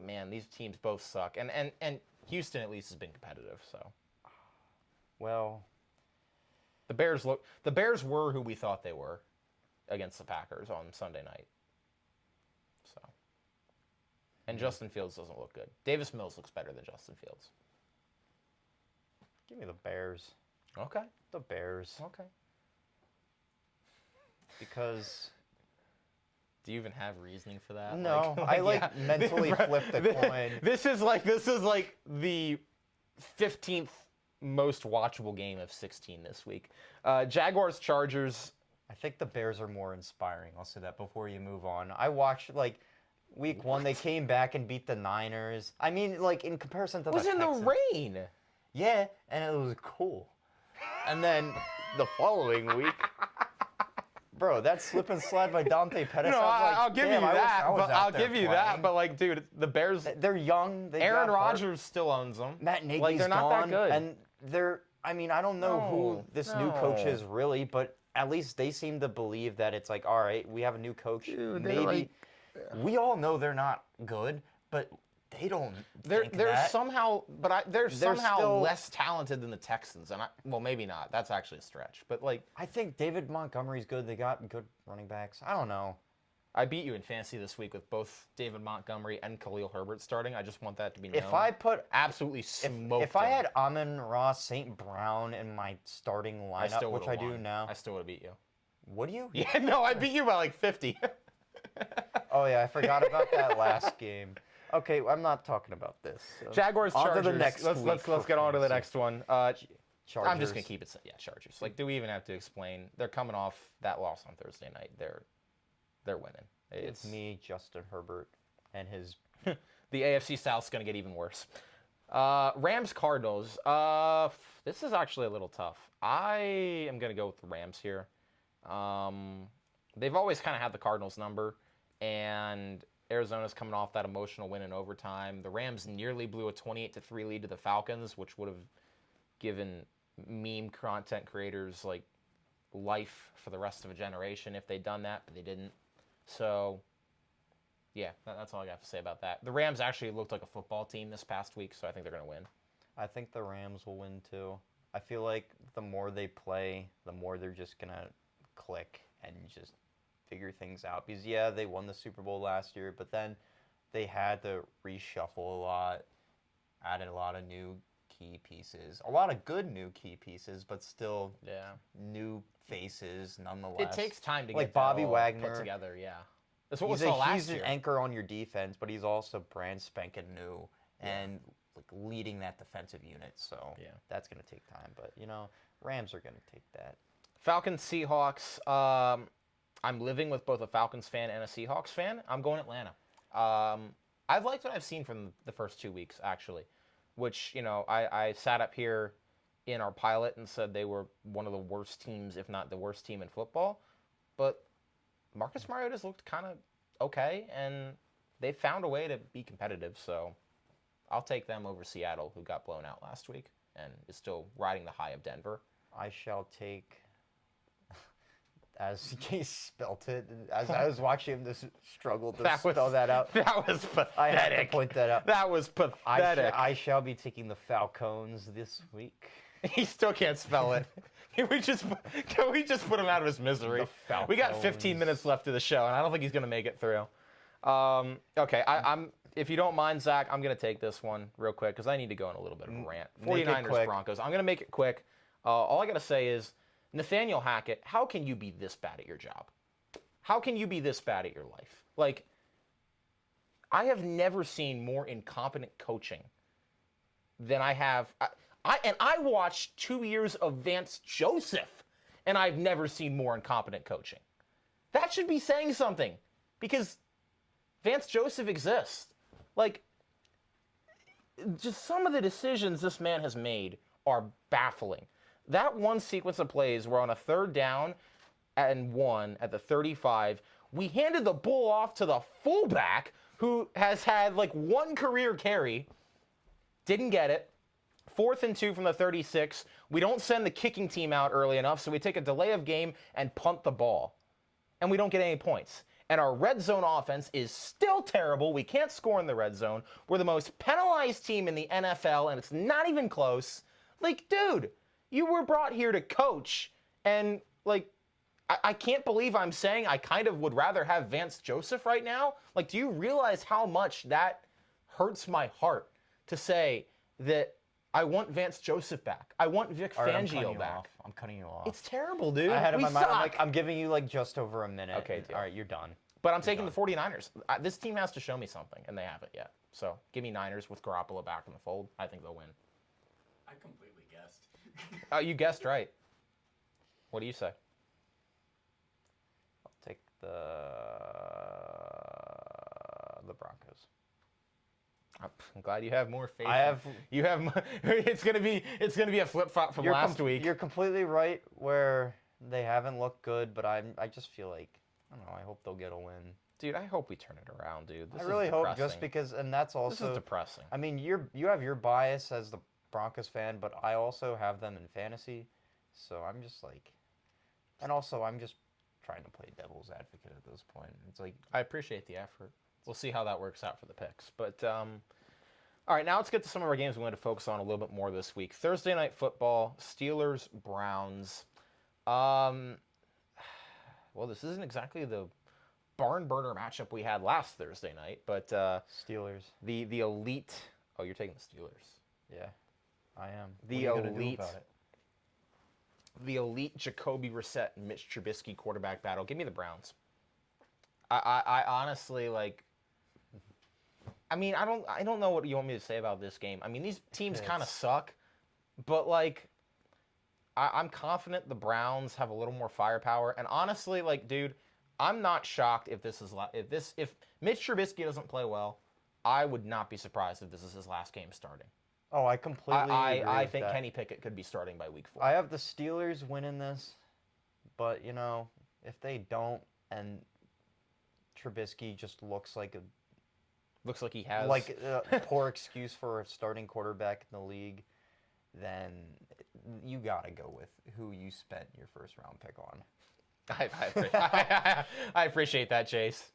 man, these teams both suck. And Houston at least has been competitive, so. well, The Bears were who we thought they were against the Packers on Sunday night. So. And Justin Fields doesn't look good. Davis Mills looks better than Justin Fields. give me the Bears. Okay. The Bears. Okay. Because Do you even have reasoning for that? no, I mentally flipped the coin. This is like the 15th most watchable game of 16 this week. Jaguars Chargers. I think the Bears are more inspiring. I'll say that before you move on. I watched like week 1. They came back and beat the Niners. I mean, like in comparison to Was the in Texans. the rain. Yeah, and it was cool. And then the following week, bro, that slip and slide by Dante Pettis. No, I was like, I'll give you damn, I wish that. I was But out I'll there give you that. playing. But like, dude, the Bears. They're young. They Aaron got heart. Rodgers still owns them. Matt Nagy's like they're not gone, that good. and they're. I mean, I don't know who this new coach no. is really, but at least they seem to believe that it's like, all right, we have a new coach. Dude, they're Maybe like- we all know they're not good, but they don't. Think They're that. somehow, but they're somehow still- less talented than the Texans, and well, maybe not. That's actually a stretch. But like, I think David Montgomery's good. They got good running backs. I don't know. I beat you in fantasy this week with both David Montgomery and Khalil Herbert starting. I just want that to be known. If I put absolutely smoked if I him, had Amon-Ra St. Brown in my starting lineup, which I do now, I still would have beat you. would you? Yeah, no, I beat you by like 50. Oh yeah, I forgot about that last game. Okay, I'm not talking about this. So. Jaguars, On to Chargers. the next let's week let's for get on to the fantasy. next one. Chargers. I'm just gonna keep it. Yeah, Chargers. Like, do we even have to explain? They're coming off that loss on Thursday night. They're winning. It's me, Justin Herbert, and his. The AFC South's going to get even worse. Rams Cardinals. This is actually a little tough. I am going to go with the Rams here. They've always kind of had the Cardinals number, and Arizona's coming off that emotional win in overtime. The Rams nearly blew a 28-3 lead to the Falcons, which would have given meme content creators like life for the rest of a generation if they'd done that, but they didn't. So, yeah, that's all I got to say about that. The Rams actually looked like a football team this past week, so I think they're going to win. I think the Rams will win too. I feel like the more they play, the more they're just gonna click and just figure things out. Because yeah, they won the Super Bowl last year, but then they had to reshuffle a lot, added a lot of new key pieces, a lot of good new key pieces, but still new faces nonetheless. It takes time to like get Bobby that all Wagner put together. Yeah, that's what we he's saw last he's year. an anchor on your defense, but he's also brand spanking new and like leading that defensive unit. So that's gonna take time. But you know, Rams are gonna take that. Falcons Seahawks. I'm living with both a Falcons fan and a Seahawks fan. I'm going Atlanta. I've liked what I've seen from the first 2 weeks actually, which I sat up here in our pilot and said they were one of the worst teams, if not the worst team in football. But Marcus Mariota's looked kind of okay, and they found a way to be competitive. So I'll take them over Seattle, who got blown out last week and is still riding the high of Denver. I shall take, as he spelt it, as I was watching him just struggle to spell that out. That was pathetic. I had to point that out. That was pathetic. I shall be taking the Falcons this week. He still can't spell it. Can we just put him out of his misery? We got 15 minutes left of the show, and I don't think he's going to make it through. Okay, I'm. If you don't mind, Zach, I'm going to take this one real quick because I need to go on a little bit of a rant. Make it 49ers quick. Broncos. I'm going to make it quick. All I got to say is, Nathaniel Hackett, how can you be this bad at your job? How can you be this bad at your life? Like, I have never seen more incompetent coaching than I have. I watched 2 years of Vance Joseph, and I've never seen more incompetent coaching. That should be saying something, because Vance Joseph exists. Like, just some of the decisions this man has made are baffling. That one sequence of plays where on a 3rd down and 1 at the 35, we handed the ball off to the fullback who has had like 1 career carry, didn't get it. 4th and 2 from the 36. We don't send the kicking team out early enough, so we take a delay of game and punt the ball. And we don't get any points. And our red zone offense is still terrible. We can't score in the red zone. We're the most penalized team in the NFL, and it's not even close. Like, dude, you were brought here to coach, and, like, I can't believe I'm saying I kind of would rather have Vance Joseph right now. Like, do you realize how much that hurts my heart to say that I want Vance Joseph back? I want Vic Fangio back. I'm cutting you off. It's terrible, dude. I had in We my mind, suck. I'm giving you like just over a minute. Okay, deal. All right, you're done. But I'm taking the 49ers. This team has to show me something, and they haven't yet. So give me Niners with Garoppolo back in the fold. I think they'll win. I completely guessed. You guessed right. What do you say? I'll take the Broncos. I'm glad you have more faith. I have. You have. It's gonna be a flip flop from last week. You're completely right where they haven't looked good, but I just feel like, I don't know, I hope they'll get a win. Dude, I hope we turn it around, dude. This I is really hope, depressing. just because, and that's also. This is depressing. I mean, you have your bias as the Broncos fan, but I also have them in fantasy, so I'm just like, and also I'm just trying to play devil's advocate at this point. It's like, I appreciate the effort. We'll see how that works out for the picks. But all right, now let's get to some of our games we want to focus on a little bit more this week. Thursday night football, Steelers Browns. Well, this isn't exactly the barn burner matchup we had last Thursday night, but Steelers. the elite. Oh, you're taking the Steelers. Yeah, I am. The What are you gonna do elite. about it? The elite Jacoby Brissett and Mitch Trubisky quarterback battle. Give me the Browns. I honestly like. I mean, I don't know what you want me to say about this game. I mean, these teams kind of suck, but like, I'm confident the Browns have a little more firepower. And honestly, like, dude, I'm not shocked if if Mitch Trubisky doesn't play well, I would not be surprised if this is his last game starting. Oh, I completely agree I with think that. Kenny Pickett could be starting by week 4. I have the Steelers winning this, but you know, if they don't, and Trubisky just looks like Looks like he has a poor excuse for a starting quarterback in the league, then you gotta go with who you spent your first round pick on. I appreciate that, Chase.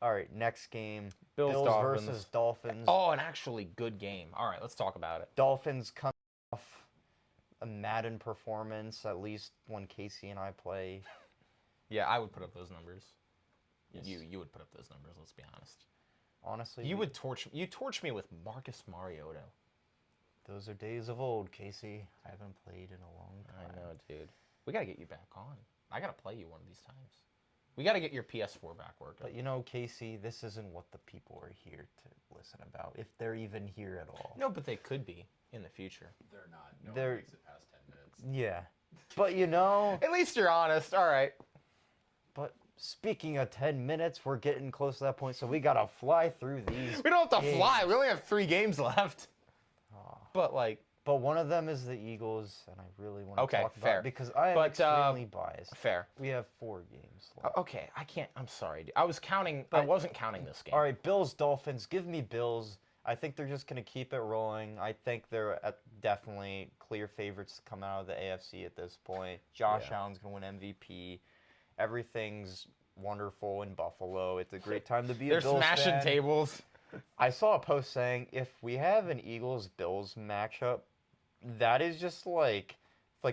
All right, next game. Bills Dolphins. versus Dolphins. Oh, an actually good game. All right, let's talk about it. Dolphins come off a Madden performance, at least when Casey and I play. Yeah, I would put up those numbers. Yes. You would put up those numbers. Let's be honest. Honestly, You torch me with Marcus Mariota. those are days of old, Casey. I haven't played in a long time. I know, dude. We gotta get you back on. I gotta play you one of these times. We gotta get your PS4 back working. But you know, Casey, this isn't what the people are here to listen about, if they're even here at all. No, but they could be in the future. They're not. No They're- one makes it past 10 minutes. Yeah. But you know, At least you're honest. All right. but speaking of 10 minutes, we're getting close to that point, so we gotta fly through these. We don't have to games. fly. We only have 3 games left. Aw. But like, But one of them is the Eagles, and I really want to Okay, talk fair. about it because I am But, extremely biased. fair. We have 4 games left. Okay, I can't. I'm sorry. Dude. I was counting. I But- wasn't counting this game. All right, Bills, Dolphins. Give me Bills. I think they're just going to keep it rolling. I think they're definitely clear favorites to come out of the AFC at this point. Josh Yeah. Allen's going to win MVP. Everything's wonderful in Buffalo. It's a great time to be They're a Bills smashing fan. tables. I saw a post saying if we have an Eagles-Bills matchup that is just like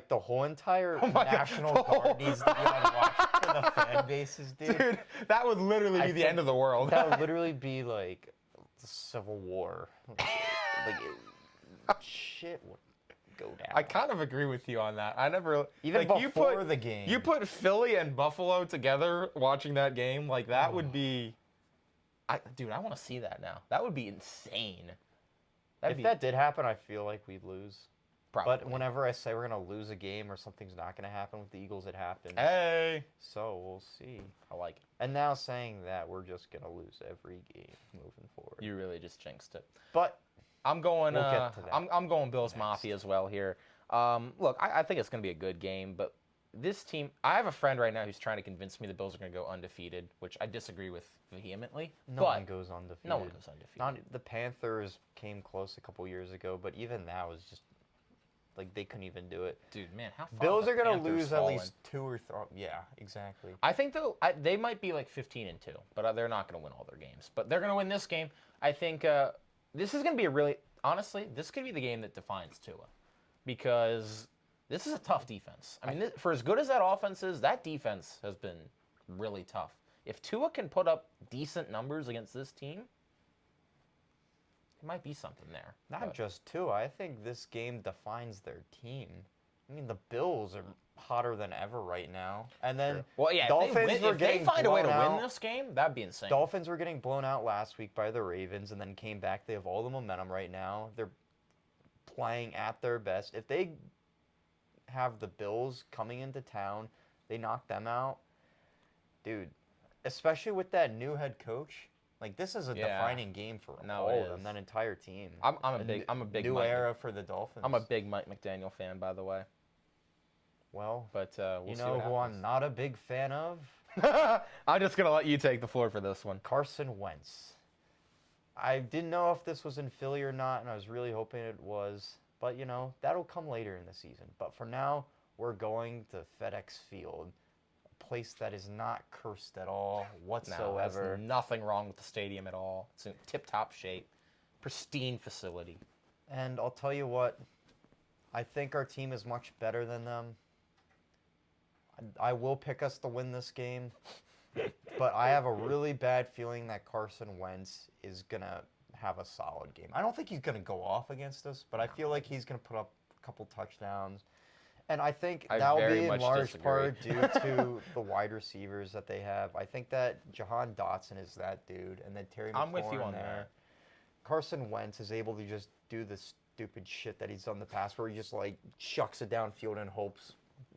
the whole entire Oh my God. National Guard needs to be on watch for the fan bases, dude. Dude, that would literally be I the think end of the world. That would literally be like the Civil War. Shit would go down. I kind of agree with you on that. I never Even like, before the game. You put Philly and Buffalo together watching that game, like that would be. Dude, I want to see that now. That would be insane. If that did happen, I feel like we'd lose. Probably. But whenever I say we're gonna lose a game or something's not gonna happen with the Eagles, it happens. Hey, So we'll see. I like it. And now saying that, we're just gonna lose every game moving forward. You really just jinxed it. But I'm going. We'll get to that I'm going Bills next. Mafia as well here. Look, I think it's going to be a good game, but this team. I have a friend right now who's trying to convince me the Bills are going to go undefeated, which I disagree with vehemently. no one goes undefeated. No one goes undefeated. Not the Panthers came close a couple years ago, but even that was just like they couldn't even do it. Dude, man, how far Bills have are the gonna Panthers lose at fallen? least 2 or 3. Yeah, exactly. I think though they might be like 15-2, but they're not going to win all their games. But they're going to win this game. I think this is going to be a really honestly, this could be the game that defines Tua, because this is a tough defense. I mean, for as good as that offense is, that defense has been really tough. If Tua can put up decent numbers against this team, there might be something there. Not just Tua. I think this game defines their team. I mean, the Bills are hotter than ever right now. And then Well, yeah, Dolphins if were they getting find a way to blown win out. this game, that'd be insane. Dolphins were getting blown out last week by the Ravens and then came back. They have all the momentum right now. They're playing at their best. If they have the Bills coming into town, they knock them out. Dude, especially with that new head coach, like this is a Yeah. defining game for No, all it of them, is. that entire team. I'm a big new Mike, era for the Dolphins. I'm a big Mike McDaniel fan, by the way. Well, But we'll you see know what who happens. I'm not a big fan of? I'm just gonna let you take the floor for this one. Carson Wentz. I didn't know if this was in Philly or not, and I was really hoping it was. But, you know, that'll come later in the season. But for now, we're going to FedEx Field, a place that is not cursed at all No, whatsoever. there's nothing wrong with the stadium at all. It's in tip-top shape, pristine facility. And I'll tell you what, I think our team is much better than them. I will pick us to win this game, but I have a really bad feeling that Carson Wentz is going to have a solid game. I don't think he's going to go off against us, but I feel like he's going to put up a couple touchdowns. And I think I that will very be in much large disagree. part due to the wide receivers that they have. I think that Jahan Dotson is that dude, and then Terry McLaurin I'm with you on there. that. Carson Wentz is able to just do the stupid shit that he's done in the past, where he just like chucks it downfield and hopes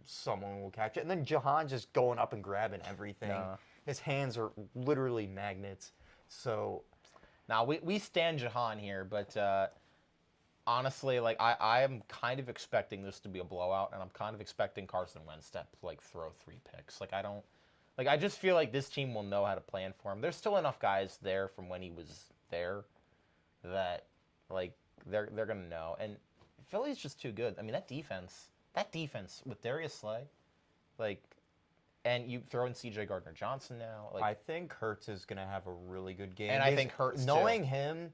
someone will catch it. And then Jahan just going up and grabbing everything. Nah. His hands are literally magnets. So Now we stand Jahan here, but honestly, like I am kind of expecting this to be a blowout, and I'm kind of expecting Carson Wentz to like throw 3 picks. I just feel like this team will know how to plan for him. There's still enough guys there from when he was there that like they're gonna know. And Philly's just too good. I mean, that defense with Darius Slay, like, and you throw in C.J. Gardner-Johnson now, like. I think Hurts is going to have a really good game. And I think Hurts, too. knowing him,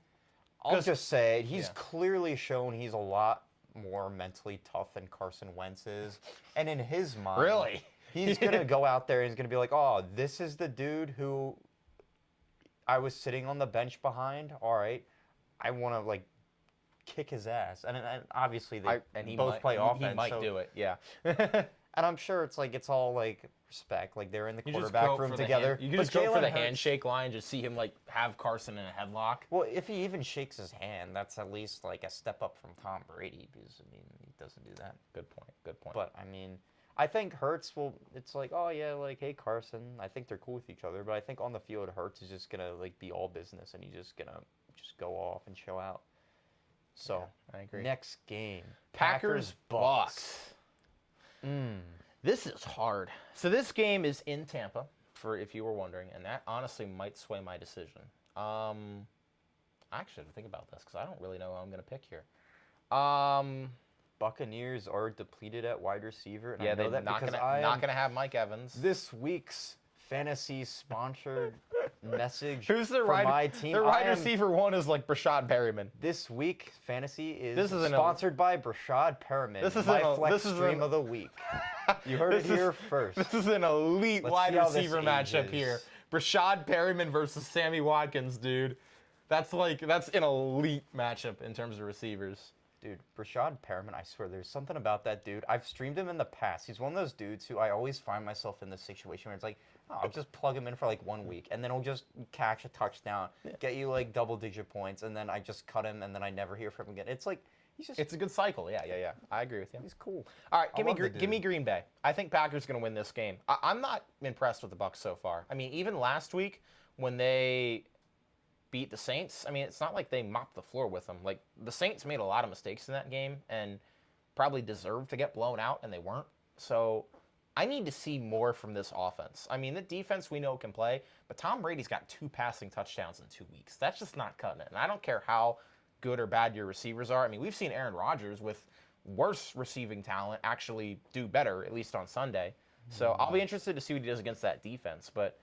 I'll 'Cause- just say he's yeah. clearly shown he's a lot more mentally tough than Carson Wentz is. And in his mind, Really? he's going to go out there and he's going to be like, oh, this is the dude who I was sitting on the bench behind. All right, I want to, like, kick his ass. And obviously they He both might, play he, offense. He might so- do it, yeah. And I'm sure it's like, it's all, like, respect. Like, they're in the You just quarterback go room for the together. You can But just go for Jalen the Hurts- handshake line, just see him like have Carson in a headlock. Well, if he even shakes his hand, that's at least like a step up from Tom Brady, because I mean he doesn't do that. Good point. Good point. But I mean, I think Hurts will. It's like, oh yeah, like hey Carson. I think they're cool with each other, but I think on the field Hurts is just gonna like be all business, and he's just gonna just go off and show out. So I agree. next game, Packers Bucks. Mm. This is hard. So this game is in Tampa, for if you were wondering, and that honestly might sway my decision. I actually have to think about this because I don't really know who I'm going to pick here. Buccaneers are depleted at wide receiver, and Yeah, I know they're that not because gonna I not am going to have Mike Evans. this week's fantasy sponsored message Who's the for my team. The wide receiver one is like Brashad Perryman. This week, fantasy is This is sponsored by Brashad Perryman. This is my flex stream of the week. You heard it here first. This is an elite Let's wide see how this receiver matchup ages. here. Brashad Perryman versus Sammy Watkins, dude. That's an elite matchup in terms of receivers. Dude, Brashad Perriman, I swear, there's something about that dude. I've streamed him in the past. He's one of those dudes who I always find myself in this situation where it's like, oh, I'll just plug him in for like 1 week, and then he'll just catch a touchdown, get you like double-digit points, and then I just cut him, and then I never hear from him again. It's like, It's a good cycle. Yeah. I agree with you. he's cool. All right, give love me Green Bay. I think Packers going to win this game. I'm not impressed with the Bucs so far. I mean, even last week when they beat the Saints, I mean, it's not like they mopped the floor with them. Like, the Saints made a lot of mistakes in that game and probably deserved to get blown out, and they weren't. So I need to see more from this offense. I mean, the defense we know can play, but Tom Brady's got 2 passing touchdowns in 2 weeks. That's just not cutting it. And I don't care how good or bad your receivers are. I mean, we've seen Aaron Rodgers with worse receiving talent actually do better, at least on Sunday. So I'll be interested to see what he does against that defense. But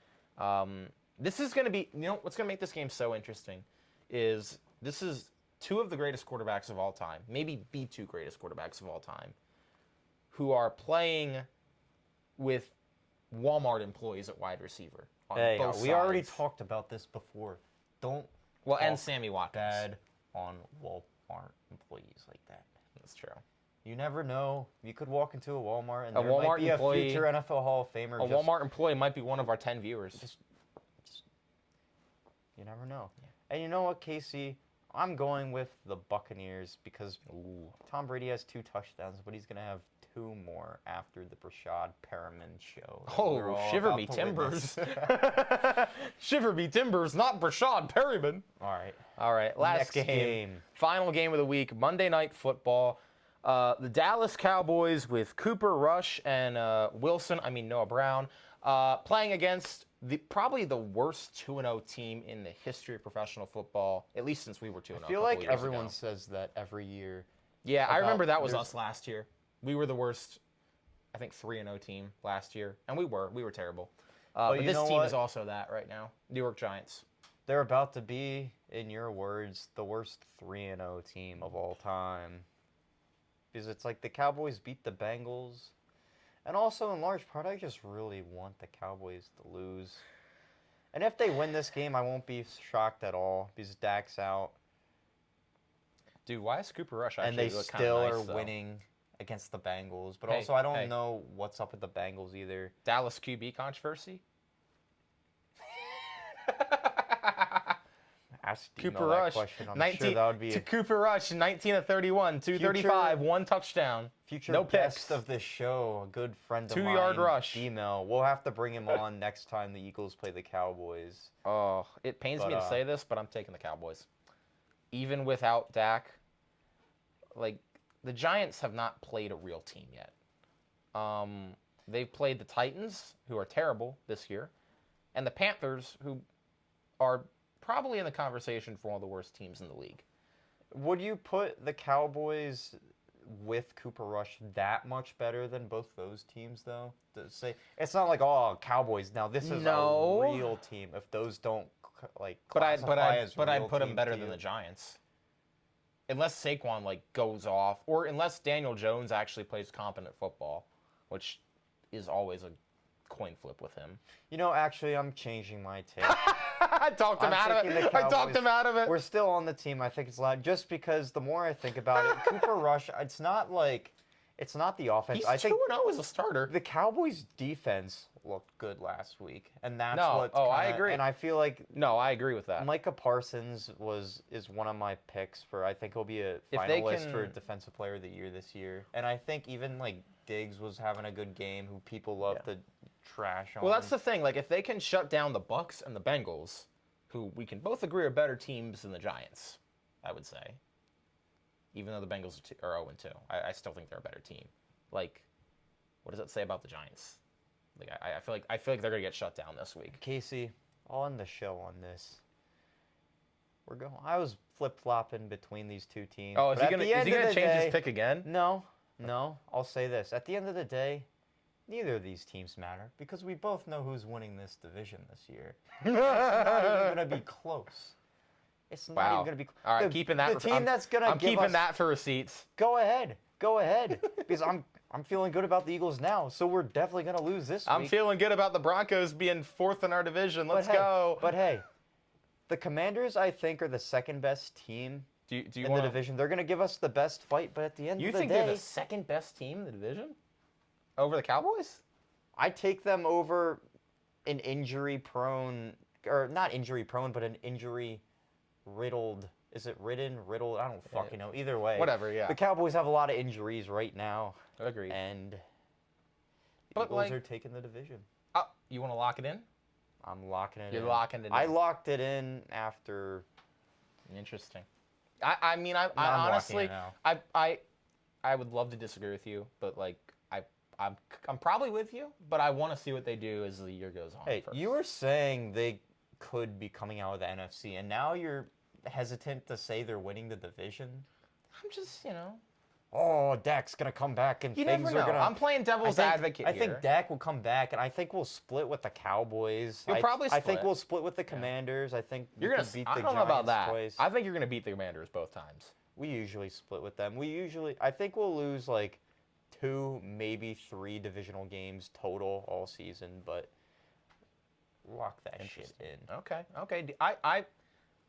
this is going to be, what's going to make this game so interesting is this is 2 of the greatest quarterbacks of all time, maybe the 2 greatest quarterbacks of all time, who are playing with Walmart employees at wide receiver. On Hey, both we already sides. talked about this before. Don't And talk Sammy Watkins. bad on Walmart employees like that. That's true. You never know. You could walk into a Walmart and A there Walmart might be employee- a future NFL Hall of Famer. A Walmart employee might be one of our 10 viewers. You never know. And you know what, Casey? I'm going with the Buccaneers because Tom Brady has 2 touchdowns, but he's going to have 2 more after the Brashad Perriman show. that we're Oh, all shiver about me to timbers. witness. Shiver me timbers, not Brashad Perryman. All right. Last Next game. Final game of the week, Monday Night Football. The Dallas Cowboys with Cooper Rush and Noah Brown, playing against probably the worst 2-0 team in the history of professional football, at least since we were 2-0. I feel like everyone says that every year. Yeah, I remember that was there's- us last year. We were the worst, I think, 3-0 team last year, and we were terrible. But you this know team what? is also that right now. New York Giants. They're about to be, in your words, the worst 3-0 team of all time. Because it's like the Cowboys beat the Bengals. And also, in large part, I just really want the Cowboys to lose. And if they win this game, I won't be shocked at all because Dak's out. Dude, why is Cooper Rush And actually they look still kinda nice, are though? winning against the Bengals. But Hey, also, I don't hey. know what's up with the Bengals either. Dallas QB controversy? Ask Cooper that Rush, question. I'm 19 sure that would be to Cooper Rush, 19 of 31, 235, 1 touchdown. future no guest picks. of this show, a good friend of 2-yard mine, rush. D-Mel. We'll have to bring him on next time the Eagles play the Cowboys. Oh, it pains me But, to say this, but I'm taking the Cowboys. Even without Dak, like, the Giants have not played a real team yet. They've played the Titans, who are terrible this year, and the Panthers, who are probably in the conversation for one of the worst teams in the league. Would you put the Cowboys with Cooper Rush that much better than both those teams, though? To say it's not like, oh, Cowboys. Now this is No. a real team. If those don't like But I'd classify as real put them teams better to than you. the Giants. Unless Saquon goes off, or unless Daniel Jones actually plays competent football, which is always a coin flip with him. You know, actually, I'm changing my take. I talked him out of thinking it. the I talked Cowboys- him out of it. We're still on the team. I think it's loud. Just because the more I think about it, Cooper Rush, it's not the offense. He's I think 2-0 as a starter. the Cowboys' defense looked good last week, and that's No. what. Oh, I agree. And I feel like No, I agree with that. Micah Parsons is one of my picks for. I think he'll be a If they finalist for can- Defensive Player of the Year this year. And I think even Diggs was having a good game, who people love to trash on. Well, that's the thing. If they can shut down the Bucks and the Bengals, who we can both agree are better teams than the Giants, I would say. Even though the Bengals are 0-2, I still think they're a better team. What does that say about the Giants? I feel like they're gonna get shut down this week. Casey, I'll end the show on this. I was flip flopping between these two teams. Oh, is but he at gonna the end of change the day- his pick again? No. I'll say this. At the end of the day, neither of these teams matter because we both know who's winning this division this year. It's not even going to be close. It's not even going to be. All right, keeping that. The team that's going to. I'm keeping that for receipts. Go ahead, because I'm feeling good about the Eagles now. So we're definitely going to lose this week. I'm feeling good about the Broncos being 4th in our division. Let's go. But hey, the Commanders I think are the second best team. Do you in the division. They're going to give us the best fight, but at the end of the day... You think they're the second best team in the division? Over the Cowboys? I take them over an injury-prone... Or not injury-prone, but an injury-riddled... Is it riddled? I don't fucking know. Either way. Whatever, yeah. The Cowboys have a lot of injuries right now. Agreed. And the Eagles are taking the division. You want to lock it in? I'm locking it in. You're locking it in. I locked it in after... Interesting. I mean, I honestly, I would love to disagree with you, but like, I'm probably with you, but I want to see what they do as the year goes on. Hey, first. you were saying they could be coming out of the NFC, and now you're hesitant to say they're winning the division. I'm just, you know. Oh, Dak's gonna come back, and You things never know. are gonna. I'm playing devil's advocate I here. think Dak will come back, and I think we'll split with the Cowboys. You'll probably I think split. we'll split with the Commanders. I think You're we gonna can beat I the don't know about Giants that. twice. I think you're gonna beat the Commanders both times. We usually split with them. I think we'll lose like 2, maybe 3 divisional games total all season, but lock that shit in. Okay.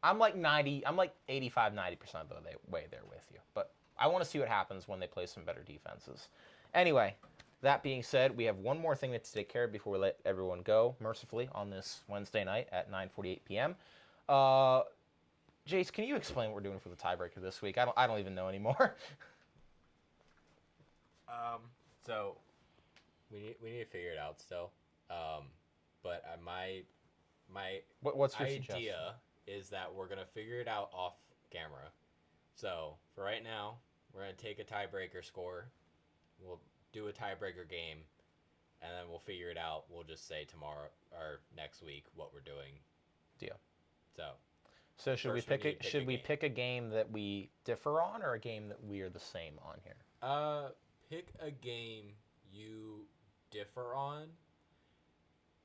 I'm like 85, 90% of the way there with you. But I want to see what happens when they play some better defenses. Anyway, that being said, we have one more thing to take care of before we let everyone go, mercifully, on this Wednesday night at 9:48 p.m. Jace, can you explain what we're doing for the tiebreaker this week? I don't even know anymore. So we need to figure it out still. But my What's your idea suggestion? is that we're gonna figure it out off camera. So for right now, we're gonna take a tiebreaker score. We'll do a tiebreaker game, and then we'll figure it out. We'll just say tomorrow or next week what we're doing. Deal. So Should we first we need to pick should a we game. pick a game that we differ on, or a game that we are the same on here? pick a game you differ on,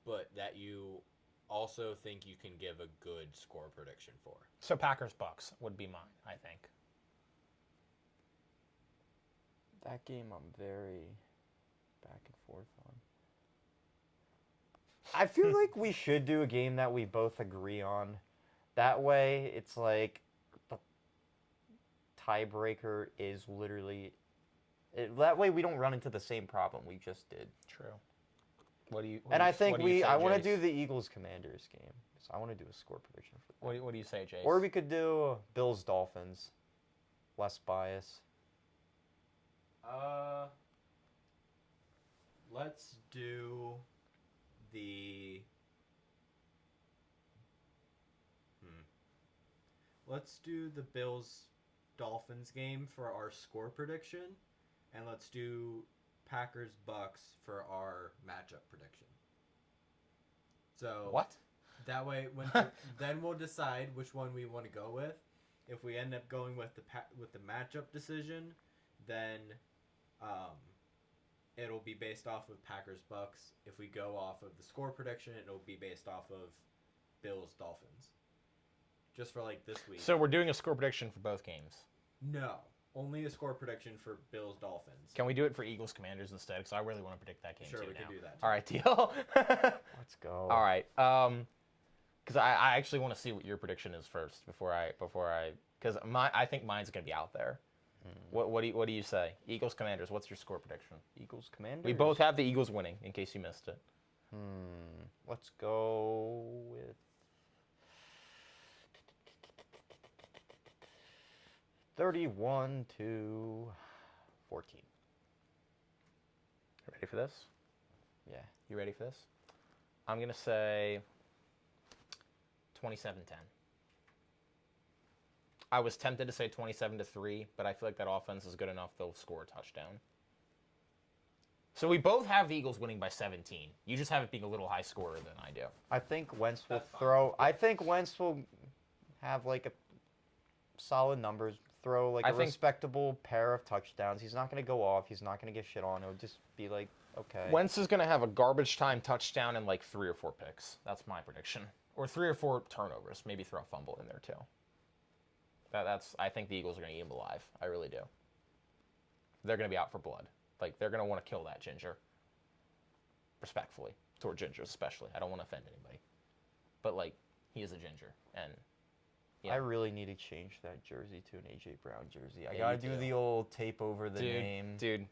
but that you also think you can give a good score prediction for. So Packers-Bucks would be mine, I think. That game I'm very back and forth on. I feel like we should do a game that we both agree on. That way, it's like the tiebreaker is literally... that way we don't run into the same problem we just did. True. What do you? And I think what do you say, I want to Jace? do the Eagles-Commanders game. So I want to do a score prediction for that. What do you say, Jace? Or we could do Bills-Dolphins. Less bias. Let's do the... Let's do the Bills-Dolphins game for our score prediction, and let's do Packers-Bucks for our matchup prediction. So What? that way, then we'll decide which one we want to go with. If we end up going with the matchup decision, then it'll be based off of Packers-Bucks. If we go off of the score prediction, it'll be based off of Bills-Dolphins. Just for like this week. So we're doing a score prediction for both games. No, only a score prediction for Bills-Dolphins. Can we do it for Eagles-Commanders instead? Because I really want to predict that game Sure, too we now. can do that. All right, deal. Let's go. All right. Because I actually want to see what your prediction is first before I because I think mine's gonna be out there. What do you say? Eagles-Commanders. What's your score prediction? Eagles-Commanders? We both have the Eagles winning. In case you missed it. Let's go with 31-14. Ready for this? Yeah. You ready for this? I'm gonna say 27-10. I was tempted to say 27-3, but I feel like that offense is good enough they'll score a touchdown. So we both have the Eagles winning by 17. You just have it being a little high scorer than I do. I think Wentz will That's fine. throw. I think Wentz will have like a solid numbers, throw like I a think- respectable pair of touchdowns. He's not going to go off. He's not going to get shit on. It'll just be like, okay. Wentz is going to have a garbage time touchdown and like 3 or 4 picks. That's my prediction. Or 3 or 4 turnovers. Maybe throw a fumble in there too. I think the Eagles are going to eat him alive. I really do. They're going to be out for blood. Like, they're going to want to kill that Ginger. Respectfully. Toward Ginger especially. I don't want to offend anybody. But, like, he is a Ginger. And I really need to change that jersey to an A.J. Brown jersey. I Yeah, got to you do do. the old tape over the name. Dude,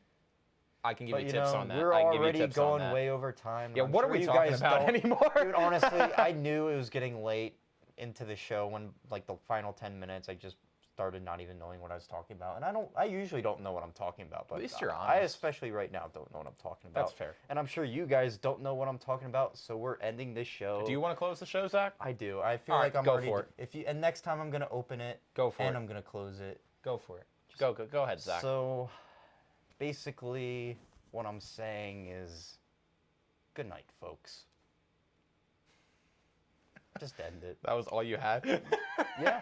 I can give But you you tips know, on that. we're I can give you already tips on going that. way over time. Yeah, I'm what are sure we you talking guys about don't- anymore? Dude, honestly, I knew it was getting late into the show when, like, the final 10 minutes, I just started not even knowing what I was talking about. And I usually don't know what I'm talking about, but least you're I honest. especially right now don't know what I'm talking about. That's fair. And I'm sure you guys don't know what I'm talking about, so we're ending this show. Do you want to close the show, Zach? I do. I feel All like right, I'm go already. for it. And next time I'm gonna open it. Go for and it. I'm gonna close it. Go for it. Go ahead, Zach. So, basically, what I'm saying is, good night, folks. Just end it. That was all you had? Yeah.